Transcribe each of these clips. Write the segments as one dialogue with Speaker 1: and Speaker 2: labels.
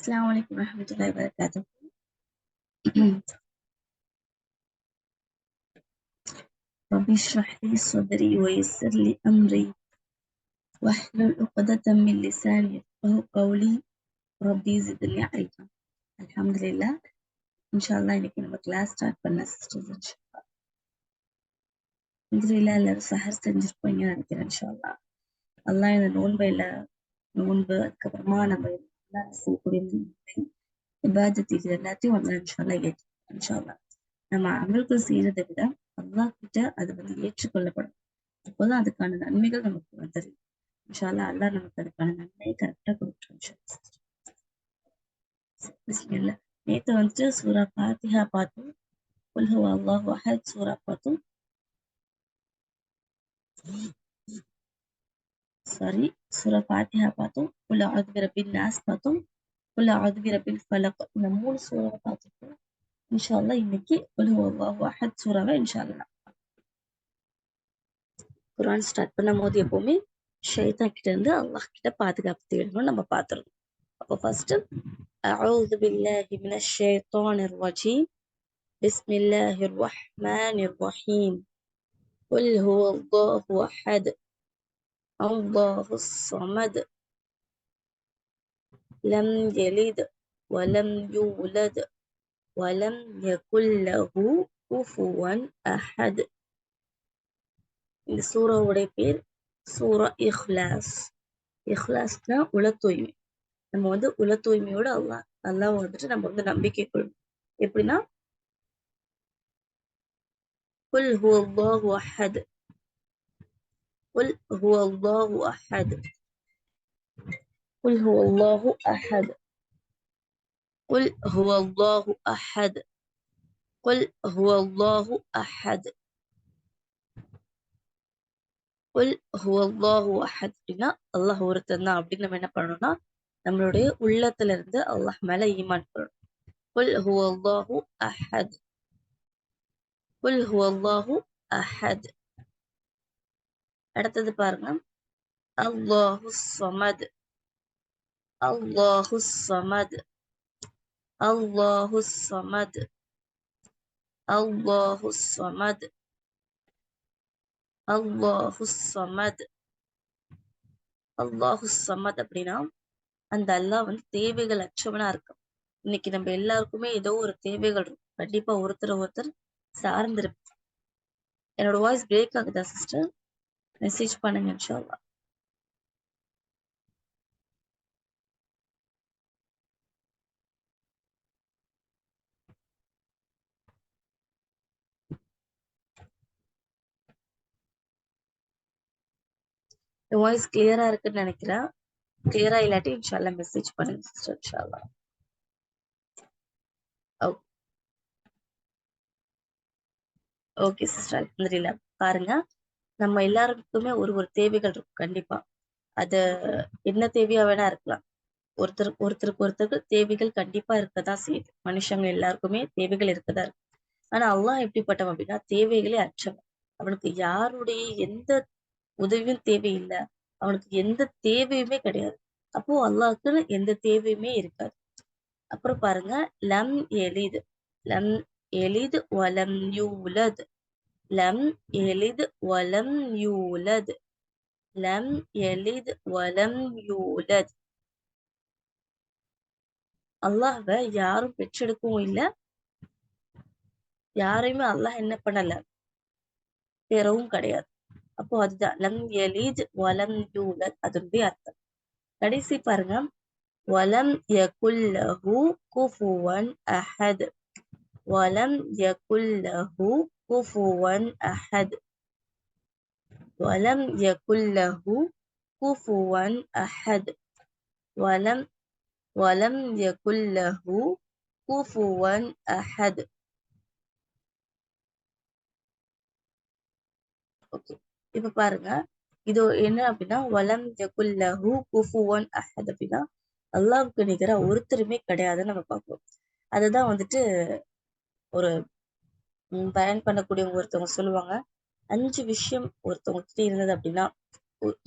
Speaker 1: السلام عليكم ورحمة الله وبركاته. رب اشرح لي صدري ويسر لي أمري واحلل عقدة من لساني يفقهوا قولي ربي زدني علما. அல்ஹம்துலில்லாஹ். இன்ஷால்லா இன்னைக்கு நம்ம கிளாஸ் ஸ்டார்ட் பண்ண சிஸ்டர்ஸ். அல்ஹம்துலில்லாஹ் எல்லாரும் சஹர் செஞ்சிருப்பீங்கன்னு நினைக்கிறேன். இன்ஷால்லா அல்லாஹ் இந்த நோன்பு அதுக்கப்புறமா நம்ம எல்லாம் செய்யக்கூடிய இபாதத் இது எல்லாத்தையும் அல்லாஹ் இன்ஷால்லா ஏற்றுக்கொள்ளும். இன்ஷால்லா நம்ம அமல்கள் செய்யறதை விட அல்லாஹ் கிட்ட அது ஏற்றுக்கொள்ளப்படும். அப்போதான் அதுக்கான நன்மைகள் நமக்கு வந்துடும். இன்ஷால்லா அல்லாஹ் நமக்கு அதுக்கான நன்மையை கரெக்டா கொடுத்துரும். நேத்து வந்துட்டு சூரா ஃபாத்திஹா பார்த்தோம். குல் ஹுவ அல்லாஹு அஹத் சூரா பார்த்தோம். சூரா ஃபாத்திஹா பார்த்தோம். குல் அஊது பிரப்பின் நாஸ் பார்த்தோம். குல் அஊது பிரப்பில் ஃபலக். இந்த 3 சூறாவை பார்த்துருக்கோம். இன்ஷால்லா இன்னைக்கு குல் ஹுவ அல்லாஹு அஹத் சூறாவை இன்ஷால்லா குர்ஆன் ஸ்டார்ட் பண்ணும் போது எப்பவுமே ஷைத்தான் கிட்ட இருந்து அல்லாஹ் கிட்ட பாதுகாப்பு தேடணும் நம்ம பார்த்துருக்கோம். அப்போ ஃபர்ஸ்ட் அஊது பில்லாஹி மினஷ் ஷைத்தானிர் ரஜீம் பிஸ்மில்லாஹிர் ரஹ்மானிர் ரஹீம் குல் ஹுவல்லாஹு அஹத் அல்லாஹுஸ் ஸமத் லம் யலித் வலம் யூலத் வலம் யகுல் லஹு குஃபுவன் அஹத். இந்த சூறாவுடைய பேர் சூரா இஹ்லாஸ். இஹ்லாஸ்னா உள தூய்மை. நம்ம உள தூய்மையோட அல்லாஹ் வந்துட்டு நம்ம நம்பிக்கை கொள்ளணும். எப்படின்னா குல் ஹுவல்லாஹு அஹத் குல் ஹுவல்லாஹு அஹத் குல் ஹுவல்லாஹு அஹத் குல் ஹுவல்லாஹு அஹத் குல் ஹுவல்லாஹு அஹத் குல் ஹுவல்லாஹு அஹத். அப்படின்னா அல்லாஹ் ஒருத்தன் தான் அப்படின்னு நம்ம என்ன பண்ணணும்னா நம்மளுடைய உள்ளத்துல இருந்து அல்லாஹ் மேல ஈமான் பண்ணணும். குல் ஹுவல்லாஹு அஹத் குல் ஹுவல்லாஹு அஹத். அடுத்தது பாருங்க அல்லாஹுஸ் ஸமத் அல்லாஹுஸ் ஸமத் அல்லாஹுஸ் ஸமத் அல்லாஹுஸ் ஸமத் அல்லாஹுஸ் ஸமத் அல்லாஹுஸ் ஸமத். அப்படின்னா அந்த அல்லாஹ் தேவைகள் அற்றவனா இருக்கும். இன்னைக்கு நம்ம எல்லாருக்குமே ஏதோ ஒரு தேவைகள் இருக்கும். கண்டிப்பா ஒருத்தர் சார்ந்திருப்போம். என்னோட வாய்ஸ் பிரேக் ஆகுதா சிஸ்டர்? மெசேஜ் பண்ணுங்க இன்ஷால்லா. வாய்ஸ் கிளியரா இருக்குன்னு நினைக்கிறேன். கிளியரா இல்லாட்டி இன்ஷால்லா மெசேஜ் பண்ணுங்க சிஸ்டர். இன்ஷால்லா. Okay sister. அல்ஹம்துலில்லாஹ். பாருங்க நம்ம எல்லாருக்குமே ஒரு தேவைகள் இருக்கும். கண்டிப்பா அது என்ன தேவையா வேணா இருக்கலாம். ஒருத்தருக்கு தேவைகள் கண்டிப்பா இருக்கதான் செய்யுது. மனுஷங்க எல்லாருக்குமே தேவைகள் இருக்கதான் இருக்கு. ஆனா அல்லாஹ் எப்படிப்பட்டவன் அப்படின்னா தேவைகளே அற்றவன். அவனுக்கு யாருடைய எந்த உதவியும் தேவையில்லை. அவனுக்கு எந்த தேவையுமே கிடையாது. அப்போ அல்லாஹ்க்கு எந்த தேவையுமே இருக்காது. அப்புறம் பாருங்க லம் எலிது லம் எலிது வலம் யூலத் லம் எலிது வலம் யூலத் லம் எலித் வலம் யூலத். அல்லாஹ்வை யாரும் பெற்றெடுக்கவும் இல்லை, யாரையுமே அல்லாஹ் என்ன பண்ணல பெறவும் கிடையாது. அப்போ அதுதான் லம் எலித் வலம் யூலத் அதனுடைய அர்த்தம். கடைசி பாருங்க வலம் யகுல் லஹு குஃபுவன் அஹத் வலம் யகுல் லஹு குஃபுவன் அஹத் வலம் யகுல் லஹு குஃபுவன் அஹத் வலம் யகுல் லஹு குஃபுவன் அஹத். ஓகே, இப்ப பாருங்க இது என்ன அப்படின்னா வலம் யகுல் லஹு குஃபுவன் அஹத் அப்படின்னா அல்லாஹ்வுக்கு நிகரா ஒருத்தருமே கிடையாதுன்னு நம்ம பார்ப்போம். அதுதான் ஒரு பயன் பண்ணக்கூடியவங்க ஒருத்தவங்க சொல்லுவாங்க, 5 விஷயம் ஒருத்தவங்க கிட்ட இருந்தது அப்படின்னா,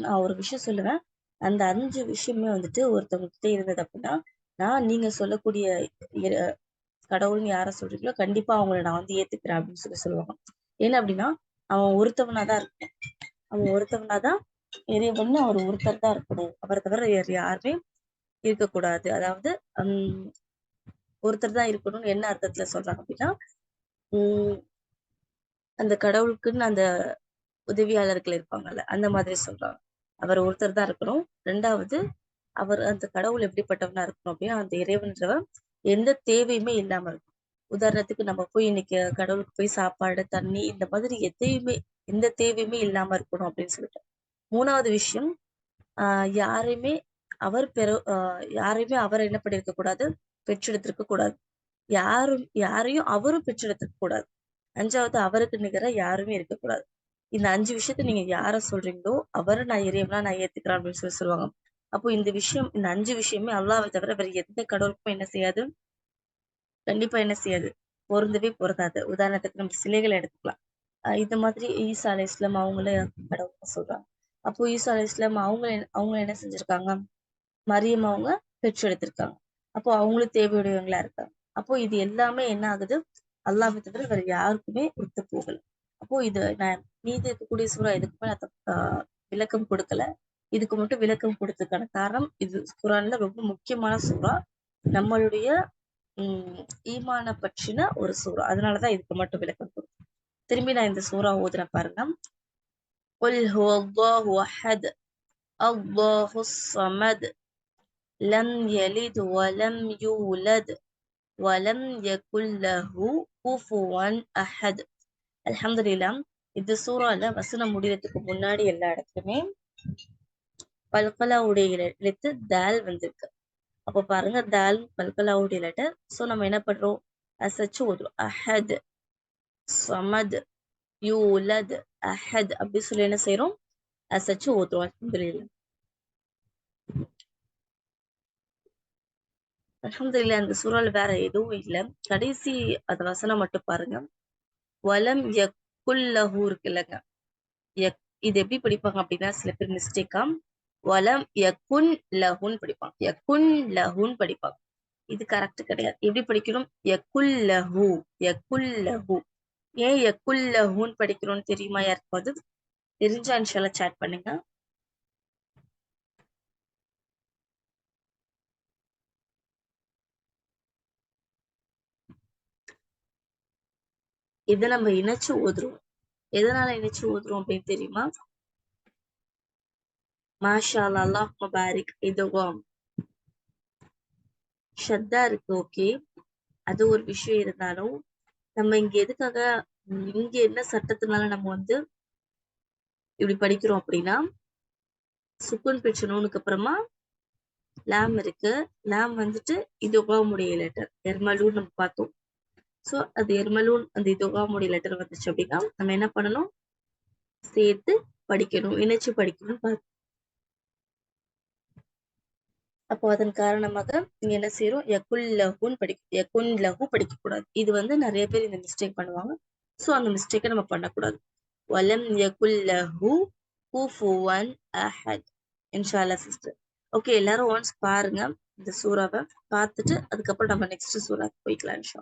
Speaker 1: நான் ஒரு விஷயம் சொல்லுவேன், அந்த 5 விஷயமே ஒருத்தவங்க கிட்ட இருந்தது அப்படின்னா நீங்க சொல்லக்கூடிய கடவுள்னு யார சொல்றீங்களோ கண்டிப்பா அவங்கள நான் வந்து ஏத்துக்கிறேன் அப்படின்னு சொல்லுவாங்க. ஏன்னா அப்படின்னா அவன் ஒருத்தவனாதான் இருக்கணும். அவன் ஒருத்தவனாதான் இறைவன், அவர் ஒருத்தர் தான் இருக்கணும். அவரை தவிர வேறு யாருமே இருக்கக்கூடாது. அதாவது ஹம் ஒருத்தர் தான் இருக்கணும்னு என்ன அர்த்தத்துல சொல்றாங்க அப்படின்னா, உம் அந்த கடவுளுக்குன்னு அந்த உதவியாளர்கள் இருப்பாங்கல்ல, அந்த மாதிரி சொல்றாங்க. அவர் ஒருத்தர் தான் இருக்கணும். ரெண்டாவது, அவர் அந்த கடவுள் எப்படிப்பட்டவனா இருக்கணும் அப்படின்னா, அந்த இறைவன்றவன் எந்த தேவையுமே இல்லாம இருக்கும். உதாரணத்துக்கு நம்ம போய் இன்னைக்கு கடவுளுக்கு போய் சாப்பாடு, தண்ணி இந்த மாதிரி எந்த தேவையுமே இல்லாம இருக்கணும் அப்படின்னு சொல்லிட்டு. மூணாவது விஷயம், யாரையுமே யாரையுமே அவர் என்ன பண்ணிருக்க கூடாது, பெற்றெடுத்திருக்க கூடாது. யாரையும் அவரும் பெற்றெடுத்திருக்க கூடாது. அஞ்சாவது, அவருக்கு நிகரா யாருமே இருக்கக்கூடாது. இந்த 5 விஷயத்த நீங்க யார சொல்றீங்களோ அவரை நான் இறைவனா நான் ஏத்துக்கிறேன் அப்படின்னு சொல்லுவாங்க. அப்போ இந்த 5 விஷயமே அல்லாஹ்வை தவிர வேற எந்த கடவுளுக்கும் என்ன செய்யாது, கண்டிப்பா என்ன செய்யாது, பொருந்தவே பொருந்தாது. உதாரணத்துக்கு நம்ம சிலைகளை எடுத்துக்கலாம். இந்த மாதிரி ஈசா அலை இஸ்லாம் அவங்களே கடவுள்னு சொல்றாங்க. அப்போ ஈசா அலை இஸ்லாம் அவங்க என்ன செஞ்சிருக்காங்க, மரியம் அவங்க பெற்றெடுத்திருக்காங்க. அப்போ அவங்களும் தேவையுடையவங்களா இருக்காங்க. அப்போ இது எல்லாமே என்ன ஆகுது, அல்லாஹ்வை தவிர வேற யாருக்குமே ஒத்து போகல. அப்போ இது நான் மீதி இருக்கக்கூடிய சூறா எதுக்குமே நான் விளக்கம் கொடுக்கல. இதுக்கு மட்டும் விளக்கம் கொடுத்ததுக்கான காரணம், இது குரான்ல ரொம்ப முக்கியமான சூறா. நம்மளுடைய ஈமான பற்றின ஒரு சூறா. அதனாலதான் இதுக்கு மட்டும் விளக்கம் கொடுத்தேன். திரும்பி நான் இந்த சூறா ஓதுறேன் பாருங்க. قل هو الله أحد الله الصمد لم يلد ولم يولد ولم يكن له كفوا أحد. அல்ஹம்துலில்லாஹ். இந்த சூறால வசனம் முடியறதுக்கு முன்னாடி எல்லா இடத்துலயுமே பல்கலாவுடைய எழுத்து தால் வந்திருக்கு. அப்ப பாருங்க, தால் பல்கலாவுடைய லெட்டர். சோ நம்ம என்ன பண்றோம், அசச்சு ஓதுறோம். அஹத், சமத், யூலத், அஹத் அப்படி சொல்லி என்ன செய்யறோம், அசச்சு ஓதுறோம். அல்ஹம்துலில்லாஹ். அல்ஹம்துலில்லாஹ். அந்த சூறால வேற எதுவும் இல்ல. கடைசி அந்த வசனம் மட்டும் பாருங்க. வலம் யக்குல்லஹு இருக்குல்லங்க, இது எப்படி படிப்பாங்க அப்படின்னா, சில பேர் மிஸ்டேக்கா வலம் யகுன் லஹுன்னு படிப்பாங்க, யகுன் லஹுன்னு படிப்பாங்க. இது கரெக்ட் கிடையாது. எப்படி படிக்கணும், யகுல் லஹு, யகுல் லஹு. ஏன் யகுல் லஹுன்னு படிக்கிறோம்னு தெரியுமா யாருக்காவது? தெரிஞ்சா இன்ஷால்லா சாட் பண்ணுங்க. இதை நம்ம இணைச்சு ஓதுறோம். எதனால இணைச்சு ஓதுறோம் அப்படின்னு தெரியுமா? மாஷா அல்லாஹ் முபாரிக், இதுவும் ஷத்தா இருக்கு. ஓகே, அது ஒரு விஷயம் இருந்தாலும் நம்ம இங்க எதுக்காக, இங்க என்ன சட்டத்தினால நம்ம வந்து இப்படி படிக்கிறோம் அப்படின்னா, சுக்குன் பிடிச்ச நூனுக்கு அப்புறமா லாம் இருக்கு. லாம் வந்துட்டு இதோகாமுடைய லெட்டர் எர்மலூன் நம்ம பார்த்தோம். சோ அது எர்மலூன் அந்த இதோகாமுடைய லெட்டர் வந்துச்சு அப்படின்னா நம்ம என்ன பண்ணணும், சேர்த்து படிக்கணும், இணைச்சு படிக்கணும் பார்த்தோம். அப்போ அதன் காரணமாக நீங்க என்ன செய்யறோம், யகுல் லஹுன்னு யகுன் லஹு படிக்க கூடாது. இது வந்து நிறைய பேர் இந்த மிஸ்டேக் பண்ணுவாங்க. சோ அந்த மிஸ்டேக்கை நம்ம பண்ணக்கூடாது. வலம் யகுல் லஹு குஃபுவன் அஹத். இன்ஷா அல்லாஹ் சிஸ்டர். ஓகே, எல்லாரும் ஒன்ஸ் பாருங்க இந்த சூறாவை. பார்த்துட்டு அதுக்கப்புறம் நம்ம நெக்ஸ்ட் சூறாக்கு போய்க்கலாம் இன்ஷா.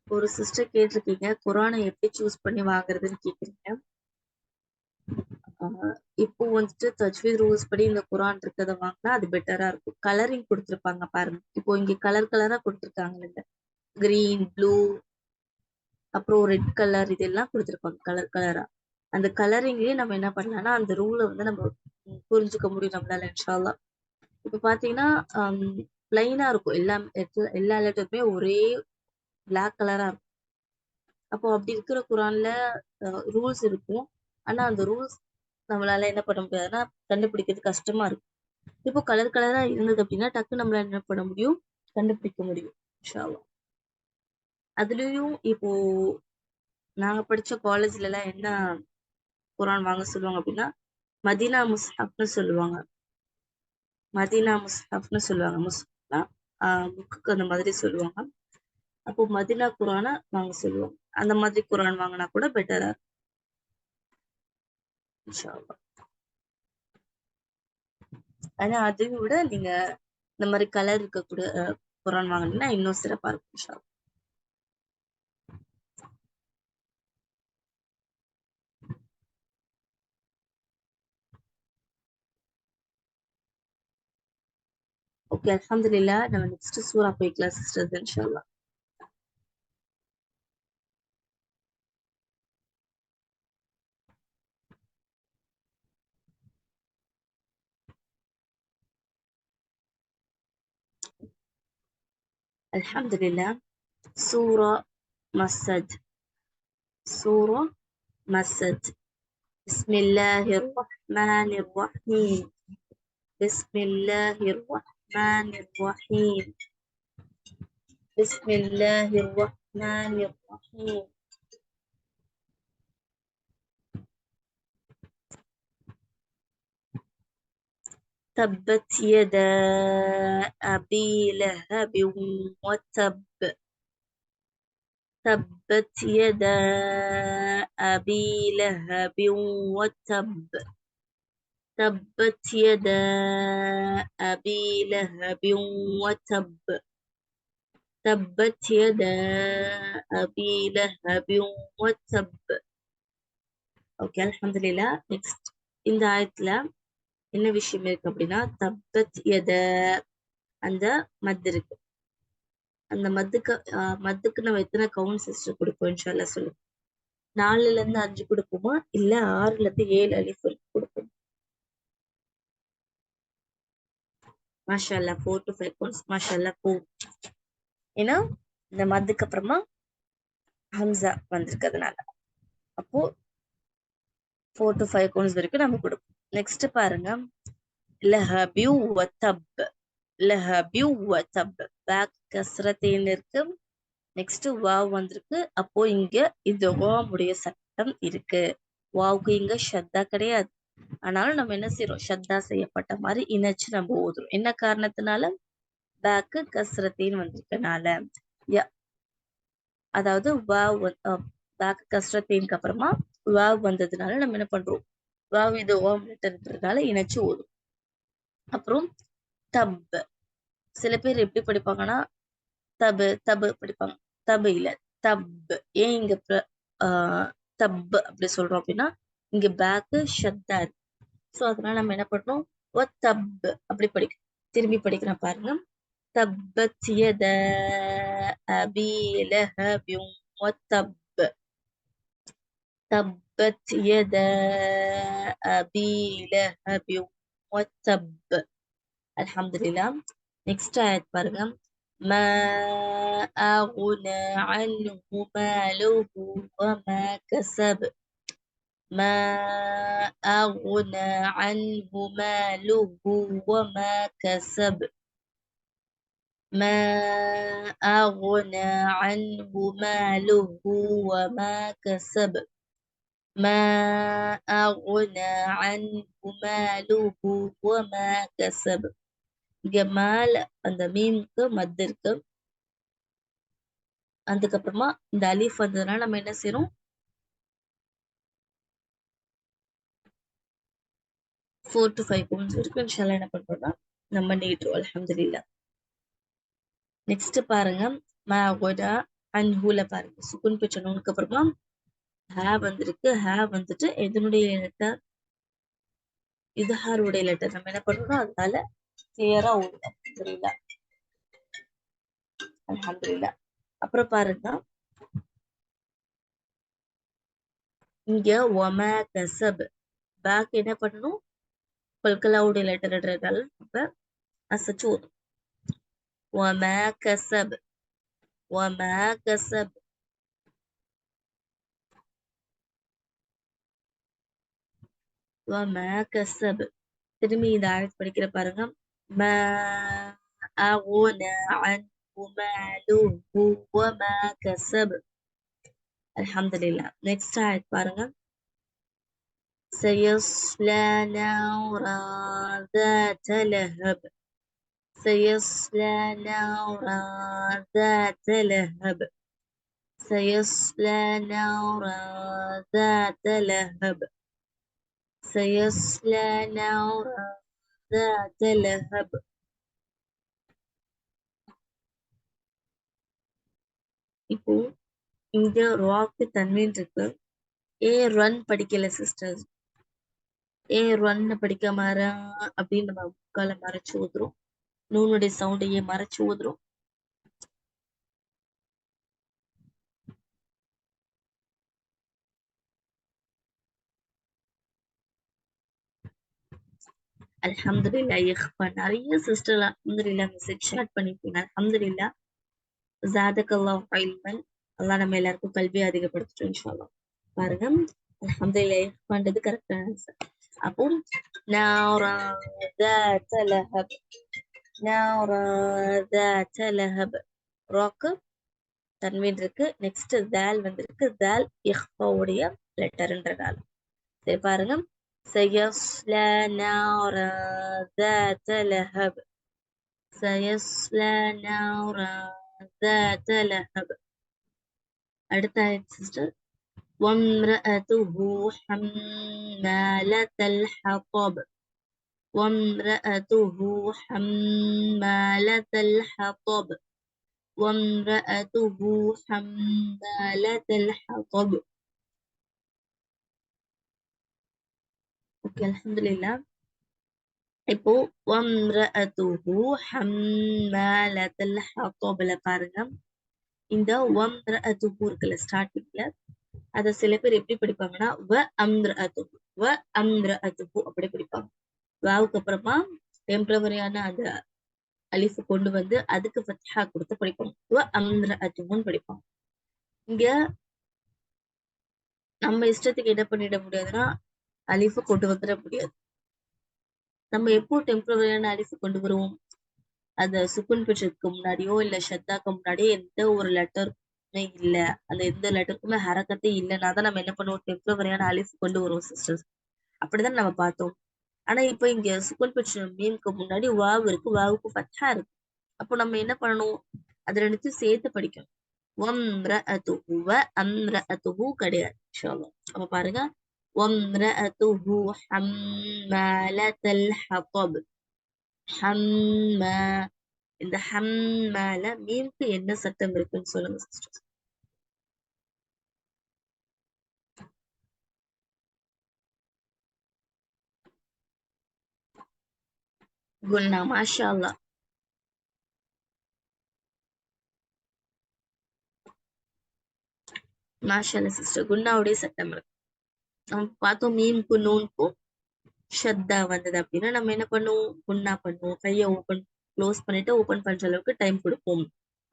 Speaker 1: ஒரு சிஸ்டர் கேட்டிருக்கீங்க, குரானை எப்படி சூஸ் பண்ணி வாங்குறதுன்னு கேக்குறீங்க. இப்போ வந்துட்டு தஜ்வீத் ரூல்ஸ் படி இந்த குரான் இருக்கிறத வாங்கினா அது பெட்டரா இருக்கும். கலரிங் கொடுத்துருப்பாங்க பாருங்க. இப்போ இங்க கலர் கலரா கொடுத்துருக்காங்க, கிரீன், ப்ளூ, அப்புறம் ரெட் கலர், இதெல்லாம் கொடுத்துருப்பாங்க கலர் கலரா. அந்த கலரிங்லயே நம்ம என்ன பண்ணலாம்னா அந்த ரூலை வந்து நம்ம புரிஞ்சுக்க முடியும் நம்மளால இன்ஷா அல்லாஹ். இப்ப பாத்தீங்கன்னா பிளைனா இருக்கும், எல்லா லெட்டருமே ஒரே பிளாக் கலரா இருக்கும். அப்போ அப்படி இருக்கிற குரான்ல ரூல்ஸ் இருக்கும். ஆனா அந்த ரூல்ஸ் நம்மளால என்ன பண்ண முடியாதுன்னா கண்டுபிடிக்கிறது கஷ்டமா இருக்கும். இப்போ கலர் கலரா இருந்தது அப்படின்னா டக்கு நம்மளால என்ன பண்ண முடியும், கண்டுபிடிக்க முடியும் இன்ஷா அல்லாஹ். அதுலயும் இப்போ நாங்க படிச்ச காலேஜ்ல எல்லாம் என்ன குரான் வாங்க சொல்லுவாங்க அப்படின்னா, மதீனா முஸ்ஹப்னு சொல்லுவாங்க. மதீனா முஸ்ஹப்னு சொல்லுவாங்க. முஸ்ஹப்னா புக்குக்கு அந்த மாதிரி சொல்லுவாங்க. அப்போ மதீனா குரானை வாங்க சொல்லுவோம். அந்த மாதிரி குரான் வாங்கினா கூட பெட்டரா இருக்கும் இன்ஷா அல்லாஹ். ஆனா அதையும் விட நீங்க இந்த மாதிரி கலர் இருக்கக்கூடிய குரான் வாங்கினீங்கன்னா இன்னும் சிறப்பா இருக்கும் இன்ஷா அல்லாஹ். ஓகே, அல்ஹம்துலில்லாஹ். நம்ம நெக்ஸ்ட் சூரா போய்க்கலாம் சிஸ்டர்ஸ் இன்ஷா அல்லாஹ். அல்ஹம்துலில்லாஹ். சூரா மஸ்ஸத். சூரா மஸ்ஸத். பிஸ்மில்லாஹிர் ரஹ்மானிர் ரஹீம். பிஸ்மில்லாஹிர் ரஹ்மானிர் ரஹீம். பிஸ்மில்லாஹிர் ரஹ்மானிர் ரஹீம். تبت يدا أبي لهب وتب. تبت يدا أبي لهب وتب. تبت يدا أبي لهب وتب. تبت يدا أبي لهب وتب. ஓகே, அல்ஹம்துலில்லாஹ். நெக்ஸ்ட் இந்த ஆயத்துல என்ன விஷயம் இருக்கு அப்படின்னா, தப்பத் எத அந்த மத் இருக்கு. அந்த மத்துக்கு நம்ம எத்தனை கவுண்ட் சிஸ்டர் கொடுப்போம் இன்ஷா அல்லாஹ் சொல்லுங்க. 4ல இருந்து 5 கொடுப்போமா, இல்ல 6ல இருந்து 7 அலிஃப் வரைக்கும் கொடுப்போம்? மாஷா அல்லாஹ், 4 to 5 கவுண்ட்ஸ் மாஷா அல்லாஹ் போகும். ஏன்னா இந்த மத்துக்கு அப்புறமா ஹம்சா வந்திருக்கிறதுனால அப்போ 4 to 5 கவுண்ட்ஸ் வரைக்கும் நம்ம கொடுப்போம். நெக்ஸ்ட் பாருங்க, லஹபியூ வதப். லஹபியூ வதப். பேக் கஸ்ரத்தேன் இருக்கு. நெக்ஸ்ட் வாவ் வந்திருக்கு. அப்போ இங்க இதோமுடைய சட்டம் இருக்கு. வாவுக்கு இங்க ஷத்தா கிடையாது. ஆனாலும் நம்ம என்ன செய்யறோம், ஷத்தா செய்யப்பட்ட மாதிரி இணைச்சு நம்ம ஓதுறோம். என்ன காரணத்தினால? பேக்கு கஸ்ரத்தேன் வந்திருக்கனால. அதாவது வாவ் பேக்கு கஸ்ரத்தேனுக்கு அப்புறமா வாவ் வந்ததுனால நம்ம என்ன பண்றோம், வாவ் இது ஓம் லெட்டர் இருக்கிறதுனால இணைச்சு ஓதும். அப்புறம் தப். சில பேர் எப்படி படிப்பாங்கன்னா தபு தபு படிப்பாங்க. தபு இல்ல, தப். ஏன் இங்க தப் அப்படி சொல்றோம் அப்படின்னா, இங்க பேக்கு ஷத்தா இருக்கு. சோ அதனால நம்ம என்ன பண்றோம், ஒ தப் அப்படி படிக்கிறோம். திரும்பி படிக்கிறோம் பாருங்க. தப்பத் யதா அபீ லஹபின் வதப். தப்பத் யதா அபீ லஹபின் வதப். அல்ஹம்துலில்லாஹ். நெக்ஸ்ட் ஆயத் பாருங்க. ما أغنى عنه ماله وما كسب. ما أغنى عنه ماله وما كسب. ما أغنى عنه ماله وما كسب. ما أغنى عنه ماله وما كسب. இங்க மேல அந்த மீமுக்கு மத் இருக்கு. அதுக்கப்புறமா இந்த அலிஃப் வந்ததுனால நம்ம என்ன செய்யறோம், 4 to 5 கவுண்ட்ஸ் வரைக்கும் இன்ஷா அல்லாஹ் என்ன பண்றோம்னா நம்ம நீட்டுறோம். அல்ஹம்துலில்லாஹ். நெக்ஸ்ட் பாருங்க, மஅகுதா அன்ஹுல பாருங்க, சுக்குன் பிச்ச நூனுக்கு அப்புறமா ஹ வந்திருக்கு. ஹ வந்துட்டு எதனுடைய லெட்டர், இத்ஹாருடைய லெட்டர். நம்ம என்ன பண்றோம், அதனால கிளியரா ஓடுவோம். அல்ஹம்துலில்லாஹ். அல்ஹம்துலில்லாஹ். அப்புறம் பாருங்க, இங்க ஒமா கசப் பேக் என்ன பண்ணணும், கல்கலாவுடைய லெட்டர் எடுறதால நம்ம அசைச்சு ஓதும். ஒமா கசப். ஒமா கசப். ஒமா கசப். திரும்பி இந்த ஆயத் படிக்கிற பாருங்க. ما أغنى عنه ماله وما كسب. அல்ஹம்துலில்லாஹ். நெக்ஸ்ட் ஆயத் பாருங்க. سيصلى نارا ذات لهب سيصلى نارا ذات لهب سيصلى نارا ذات لهب سيصلى نارا ذات لهب. இப்போ இங்க ராக்கு தன்வீன் இருக்கு. ஏ ரன் படிக்கல சிஸ்டர்ஸ். ஏ ரன் படிக்காம அப்படின்னு நம்ம முக்கால மறைச்சு ஊதுறோம். நூனுடைய சவுண்டையே மறைச்சு ஊதுறோம். அல்ஹம்துலில்லாஹ் இஹ்பா. நிறைய சிஸ்டர் அல்ஹம்துலில்லாஹ் மெசேஜ் ஷேர் பண்ணிருக்கீங்க. அல்ஹம்துலில்லாஹ் ஜாதகல்லாஹ் இல்மன். அல்லாஹ் நம்ம எல்லாருக்கும் கல்வியை அதிகப்படுத்தும் இன்ஷா அல்லாஹ். பாருங்க, அல்ஹம்துலில்லாஹ் இஹ்பான்றது கரெக்டான ஆன்சர். அப்போ நாரா ذات لهب நாரா ذات لهب. ராக்கு தன்வீன் இருக்கு. நெக்ஸ்ட் தால் வந்திருக்கு. தால் இஹ்பாவுடைய லெட்டர்ன்றதால. சரி பாருங்க, سيصلى نارا ذات لهب سيصلى نارا ذات لهب. அடுத்த ஆயத் சிஸ்டர். وامرأته حمالة الحطب وامرأته حمالة الحطب وامرأته حمالة الحطب. ஓகே, அல்ஹம்துலில்லாஹ். இப்போ வம்ரஅதுஹு ஹம்மாலத்தல் ஹத்தப்ல பாருங்க, இந்த வம்ரஅதுஹு இருக்குல்ல ஸ்டார்டிங்ல, அத சில பேர் எப்படி படிப்பாங்கன்னா வ அம்ரஅதுஹு வ அம்ரஅதுஹு அப்படி படிப்பாங்க. வாவுக்கு அப்புறமா டெம்பரவரியான அந்த அலிஃப் கொண்டு வந்து அதுக்கு ஃபத்ஹா கொடுத்து படிப்பாங்க. வ அம்ரஅதுஹுன்னு படிப்பாங்க. இங்க நம்ம இஷ்டத்துக்கு என்ன பண்ணிட முடியாதுன்னா அலிஃப கொண்டு வந்துட முடியாது. நம்ம எப்போ டெம்பரவரியான அலிஃப் கொண்டு வருவோம்? அந்த சுக்குன் பெற்றதுக்கு முன்னாடியோ இல்ல ஷத்தாக்கு முன்னாடியோ எந்த ஒரு லெட்டருமே இல்ல, அந்த எந்த லெட்டருக்குமே ஹரக்கத்தே இல்லைன்னா தான் நம்ம என்ன பண்ணுவோம்? டெம்பரவரியான அலிஃப் கொண்டு வருவோம் சிஸ்டர்ஸ். அப்படிதான் நம்ம பார்த்தோம். ஆனா இப்ப இங்க சுக்குன் பெற்ற மீம்க்கு முன்னாடி வாவ் இருக்கு, வாவுக்கு ஃபத்ஹா இருக்கு. அப்போ நம்ம என்ன பண்ணணும்? அது ரெண்டுத்தையும் சேர்த்து படிக்கணும். வம்ரஅதுஹு வ அம்ரஅதுஹு கிடையாது இன்ஷா அல்லாஹ். அப்ப பாருங்க, வம்ரஅதுஹு ஹம்மாலத்தல் ஹத்தப். ஹம்மா, இந்த ஹம்மால மீம்க்கு என்ன சட்டம் இருக்குன்னு சொல்லுங்க சிஸ்டர். குன்னா, மாஷா அல்லாஹ். மாஷா அல்லாஹ் சிஸ்டர், குன்னாவுடைய சட்டம் இருக்கு. நம்ம பார்த்தோம் மீம்க்கு நூன்க்கும் ஷத்தா வந்தது அப்படின்னா நம்ம என்ன பண்ணுவோம்? குன்னா பண்ணுவோம். கையை ஓபன் க்ளோஸ் பண்ணிட்டு ஓபன் பண்ற அளவுக்கு டைம் கொடுப்போம்.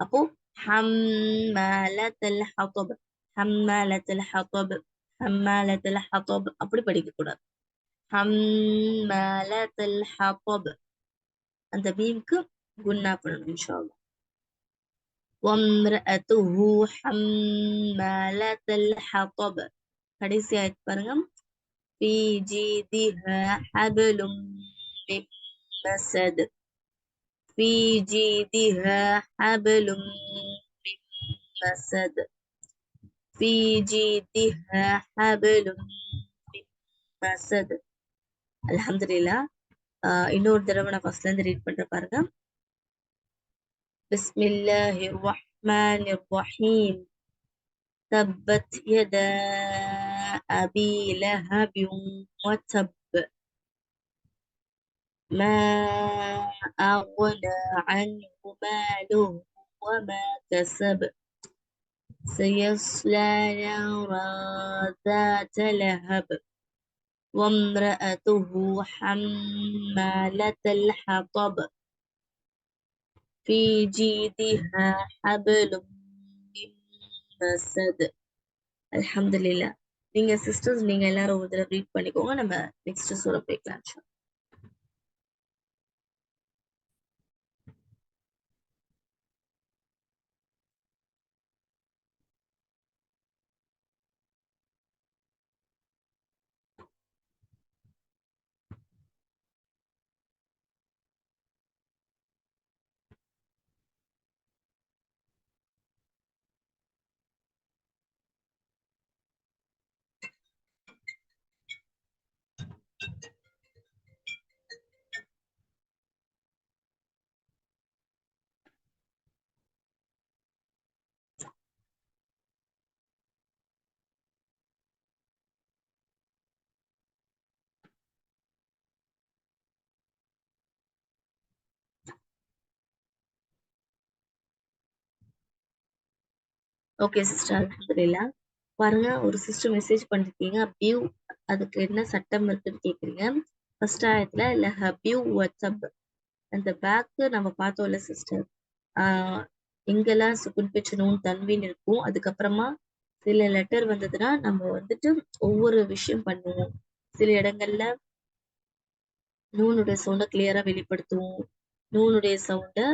Speaker 1: அப்போ ஹம்மாலத்தல் ஹத்தப் ஹம்மாலத்தல் ஹத்தப் ஹம்மாலத்தல் ஹத்தப் அப்படி படிக்க கூடாது. ஹம்மாலத்தல் ஹத்தப் அந்த மீம்க்கு குன்னா பண்ணணும் இன்ஷா அல்லாஹ். وامرأته حمالة الحطب. கடைசி ஆயத் பாருங்க. في جيدها حبل من مسد في جيدها حبل من مسد في جيدها حبل من مسد. அல்ஹம்துலில்லாஹ். இன்னொரு தடவை நான் ஃபர்ஸ்ட்ல இருந்து ரீட் பண்ற பாருங்க. பிஸ்மில்லாஹிர் ரஹ்மானிர் ரஹீம். تبت يدا أبي لهب وتب ما أغنى عنه ماله وما كسب سيصلى نارا ذات لهب وامرأته حمالة الحطب في جيدها حبل من مسد. அல்ஹம்துலில்லாஹ். நீங்க சிஸ்டர்ஸ் நீங்க எல்லாரும் ஒரு தடவை ரீட் பண்ணிக்கோங்க. நம்ம நெக்ஸ்ட் சூரா போய்க்கலாம். ஓகே சிஸ்டர், அல்ஹம்துலில்லாஹ். பாருங்க, ஒரு சிஸ்டர் மெசேஜ் பண்ணிருக்கீங்க. பியூ அதுக்கு என்ன சட்டம் இருக்குன்னு கேக்குறீங்க. ஃபர்ஸ்ட் ஆயத்துல லஹபியூ வத்தப் அந்த பேக்கு நம்ம பார்த்தோம்ல சிஸ்டர். எங்கெல்லாம் சுக்குன் பேச்சு நூன் தன்வீன் இருக்கும், அதுக்கப்புறமா சில லெட்டர் வந்ததுன்னா நம்ம வந்துட்டு ஒவ்வொரு விஷயம் பண்ணுவோம். சில இடங்கள்ல நூனுடைய சவுண்டை கிளியரா வெளிப்படுத்துவோம், நூனுடைய சவுண்டை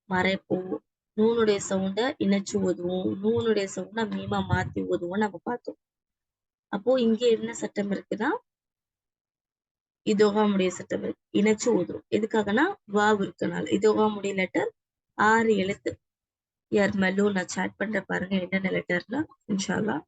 Speaker 1: மறைப்போம், நூனுடைய சவுண்டை இணைச்சு ஓதுவோம், நூனுடைய சவுண்டை மீமா மாத்தி ஓதுவோம் நம்ம பார்த்தோம். அப்போ இங்க என்ன சட்டம் இருக்குன்னா, இதோகாமுடைய சட்டம் இருக்கு, இணைச்சு ஓதுறோம். எதுக்காகனா வாவ் இருக்கனால. இதோகாமுடைய லெட்டர் 6 எழுத்து. யர்மலு நான் சாட் பண்ற பாருங்க என்னென்ன லெட்டர்னா இன்ஷா அல்லாஹ்.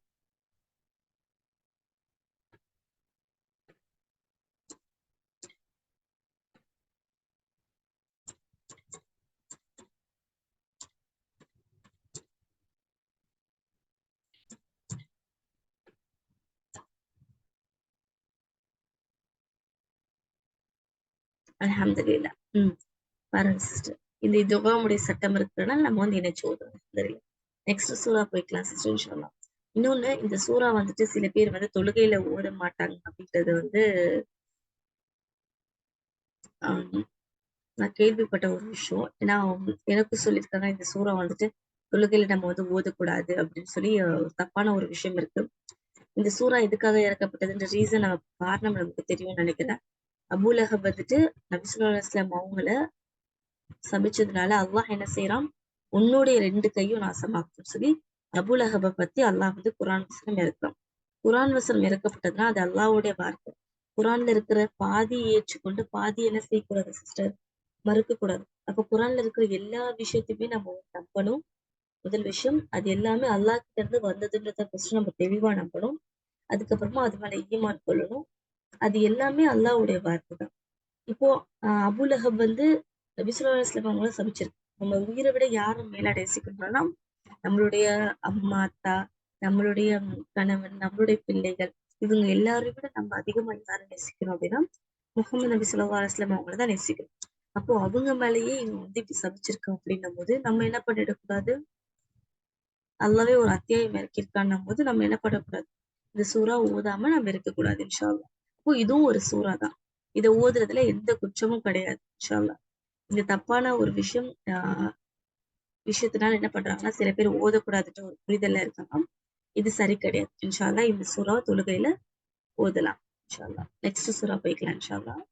Speaker 1: அல்ஹம்துலில்லாஹ். பாருங்க சிஸ்டர், இந்த இதோகாமுடைய சட்டம் இருக்கிறனால நம்ம வந்து இணைச்சு ஓதுறோம். சரி, நெக்ஸ்ட் சூரா போய்க்கலாம் சிஸ்டர் இன்ஷா அல்லாஹ். இன்னொன்னு, இந்த சூறா வந்துட்டு சில பேர் வந்து தொழுகையில ஓத மாட்டாங்க அப்படின்றது வந்து ஆஹ் நான் கேள்விப்பட்ட ஒரு விஷயம். ஏன்னா எனக்கும் சொல்லியிருக்காங்க இந்த சூறா வந்துட்டு தொழுகையில நம்ம வந்து ஓதக்கூடாது அப்படின்னு சொல்லி ஒரு தப்பான ஒரு விஷயம் இருக்கு. இந்த சூறா எதுக்காக இறக்கப்பட்டதுன்ற ரீசன் காரணம் நமக்கு தெரியும்னு நினைக்கிறேன். அபூலஹப் வந்துட்டு நபி ஸல்லல்லாஹு அலைஹி வஸல்லம் அவங்கள சபிச்சதுனால அல்லாஹ் என்ன செய்யறான், உன்னுடைய 2 கையும் நாசமாக்கும்னு சொல்லி அபூலஹப பத்தி அல்லாஹ் வந்து குர்ஆன் வசனம் இறக்குறான். குர்ஆன் வசனம் இறக்கப்பட்டதுன்னா அது அல்லாஹ்வுடைய வார்த்தை. குர்ஆன்ல இருக்கிற பாதியை ஏற்றுக்கொண்டு பாதி என்ன செய்யக்கூடாது சிஸ்டர், மறுக்க கூடாது. அப்ப குர்ஆன்ல இருக்கிற எல்லா விஷயத்தையுமே நம்ம நம்பணும். முதல் விஷயம், அது எல்லாமே அல்லாஹ் கிட்ட இருந்து வந்ததுன்றத ஃபர்ஸ்ட் நம்ம தெளிவா நம்பணும். அதுக்கப்புறமா அது மேல ஈமான் கொள்ளணும். அது எல்லாமே அல்லாஹ்வுடைய வார்த்தை தான். இப்போ அபூலஹப் வந்து நபி ஸல்லல்லாஹு அலைஹி வஸல்லம் அவங்கள சபிச்சிருக்கு. நம்ம உயிரை விட யாரும் மேல நேசிக்கணும்னா நம்மளுடைய அம்மா, அப்பா, நம்மளுடைய கணவன், நம்மளுடைய பிள்ளைகள், இவங்க எல்லாரையும் விட நம்ம அதிகமா யாரை நேசிக்கணும் அப்படின்னா முகமது நபி ஸல்லல்லாஹு அலைஹி வஸல்லம் அவங்கள தான் நேசிக்கணும். அப்போ அவங்க மேலேயே இவங்க வந்து இப்படி சபிச்சிருக்கோம் அப்படின்னும் போது நம்ம என்ன பண்ணிடக்கூடாது, அல்லாவே ஒரு அத்தியாயம் இறக்கியிருக்கான்னும் போது நம்ம என்ன பண்ணக்கூடாது, இந்த சூறா ஓதாம நம்ம இருக்கக்கூடாது இன்ஷா அல்லாஹ். அப்போ இதுவும் ஒரு சூறா தான். இதை ஓதுறதுல எந்த குற்றமும் கிடையாது இன்ஷா அல்லாஹ். இந்த தப்பான ஒரு விஷயத்தினால என்ன பண்றாங்கன்னா சில பேர் ஓதக்கூடாதுன்ற ஒரு புரிதல்ல இருக்காங்க. இது சரி கிடையாது இன்ஷா அல்லாஹ். இந்த சூறா தொழுகையில ஓதலாம் இன்ஷா அல்லாஹ். நெக்ஸ்ட் சூறா போய்க்கலாம் இன்ஷா அல்லாஹ்.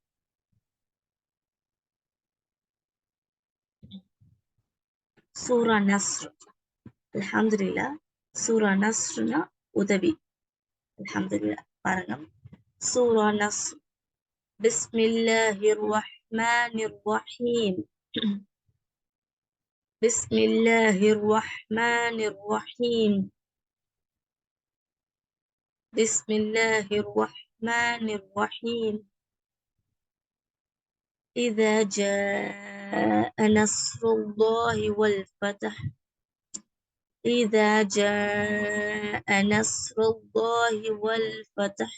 Speaker 1: சூரா நஸ்ர். அல்ஹம்துலில்லாஹ். சூரா நஸ்ர்னா உதவி. அல்ஹம்துலில்லாஹ். பாருங்க, சூரா நஸ்ர். பிஸ்மில்லாஹிர் ரஹ்மானிர் ரஹீம். பிஸ்மில்லாஹிர் ரஹ்மானிர் ரஹீம். பிஸ்மில்லாஹிர் ரஹ்மானிர் ரஹீம். إذا جاء نصر الله والفتح. إذا جاء نصر الله والفتح.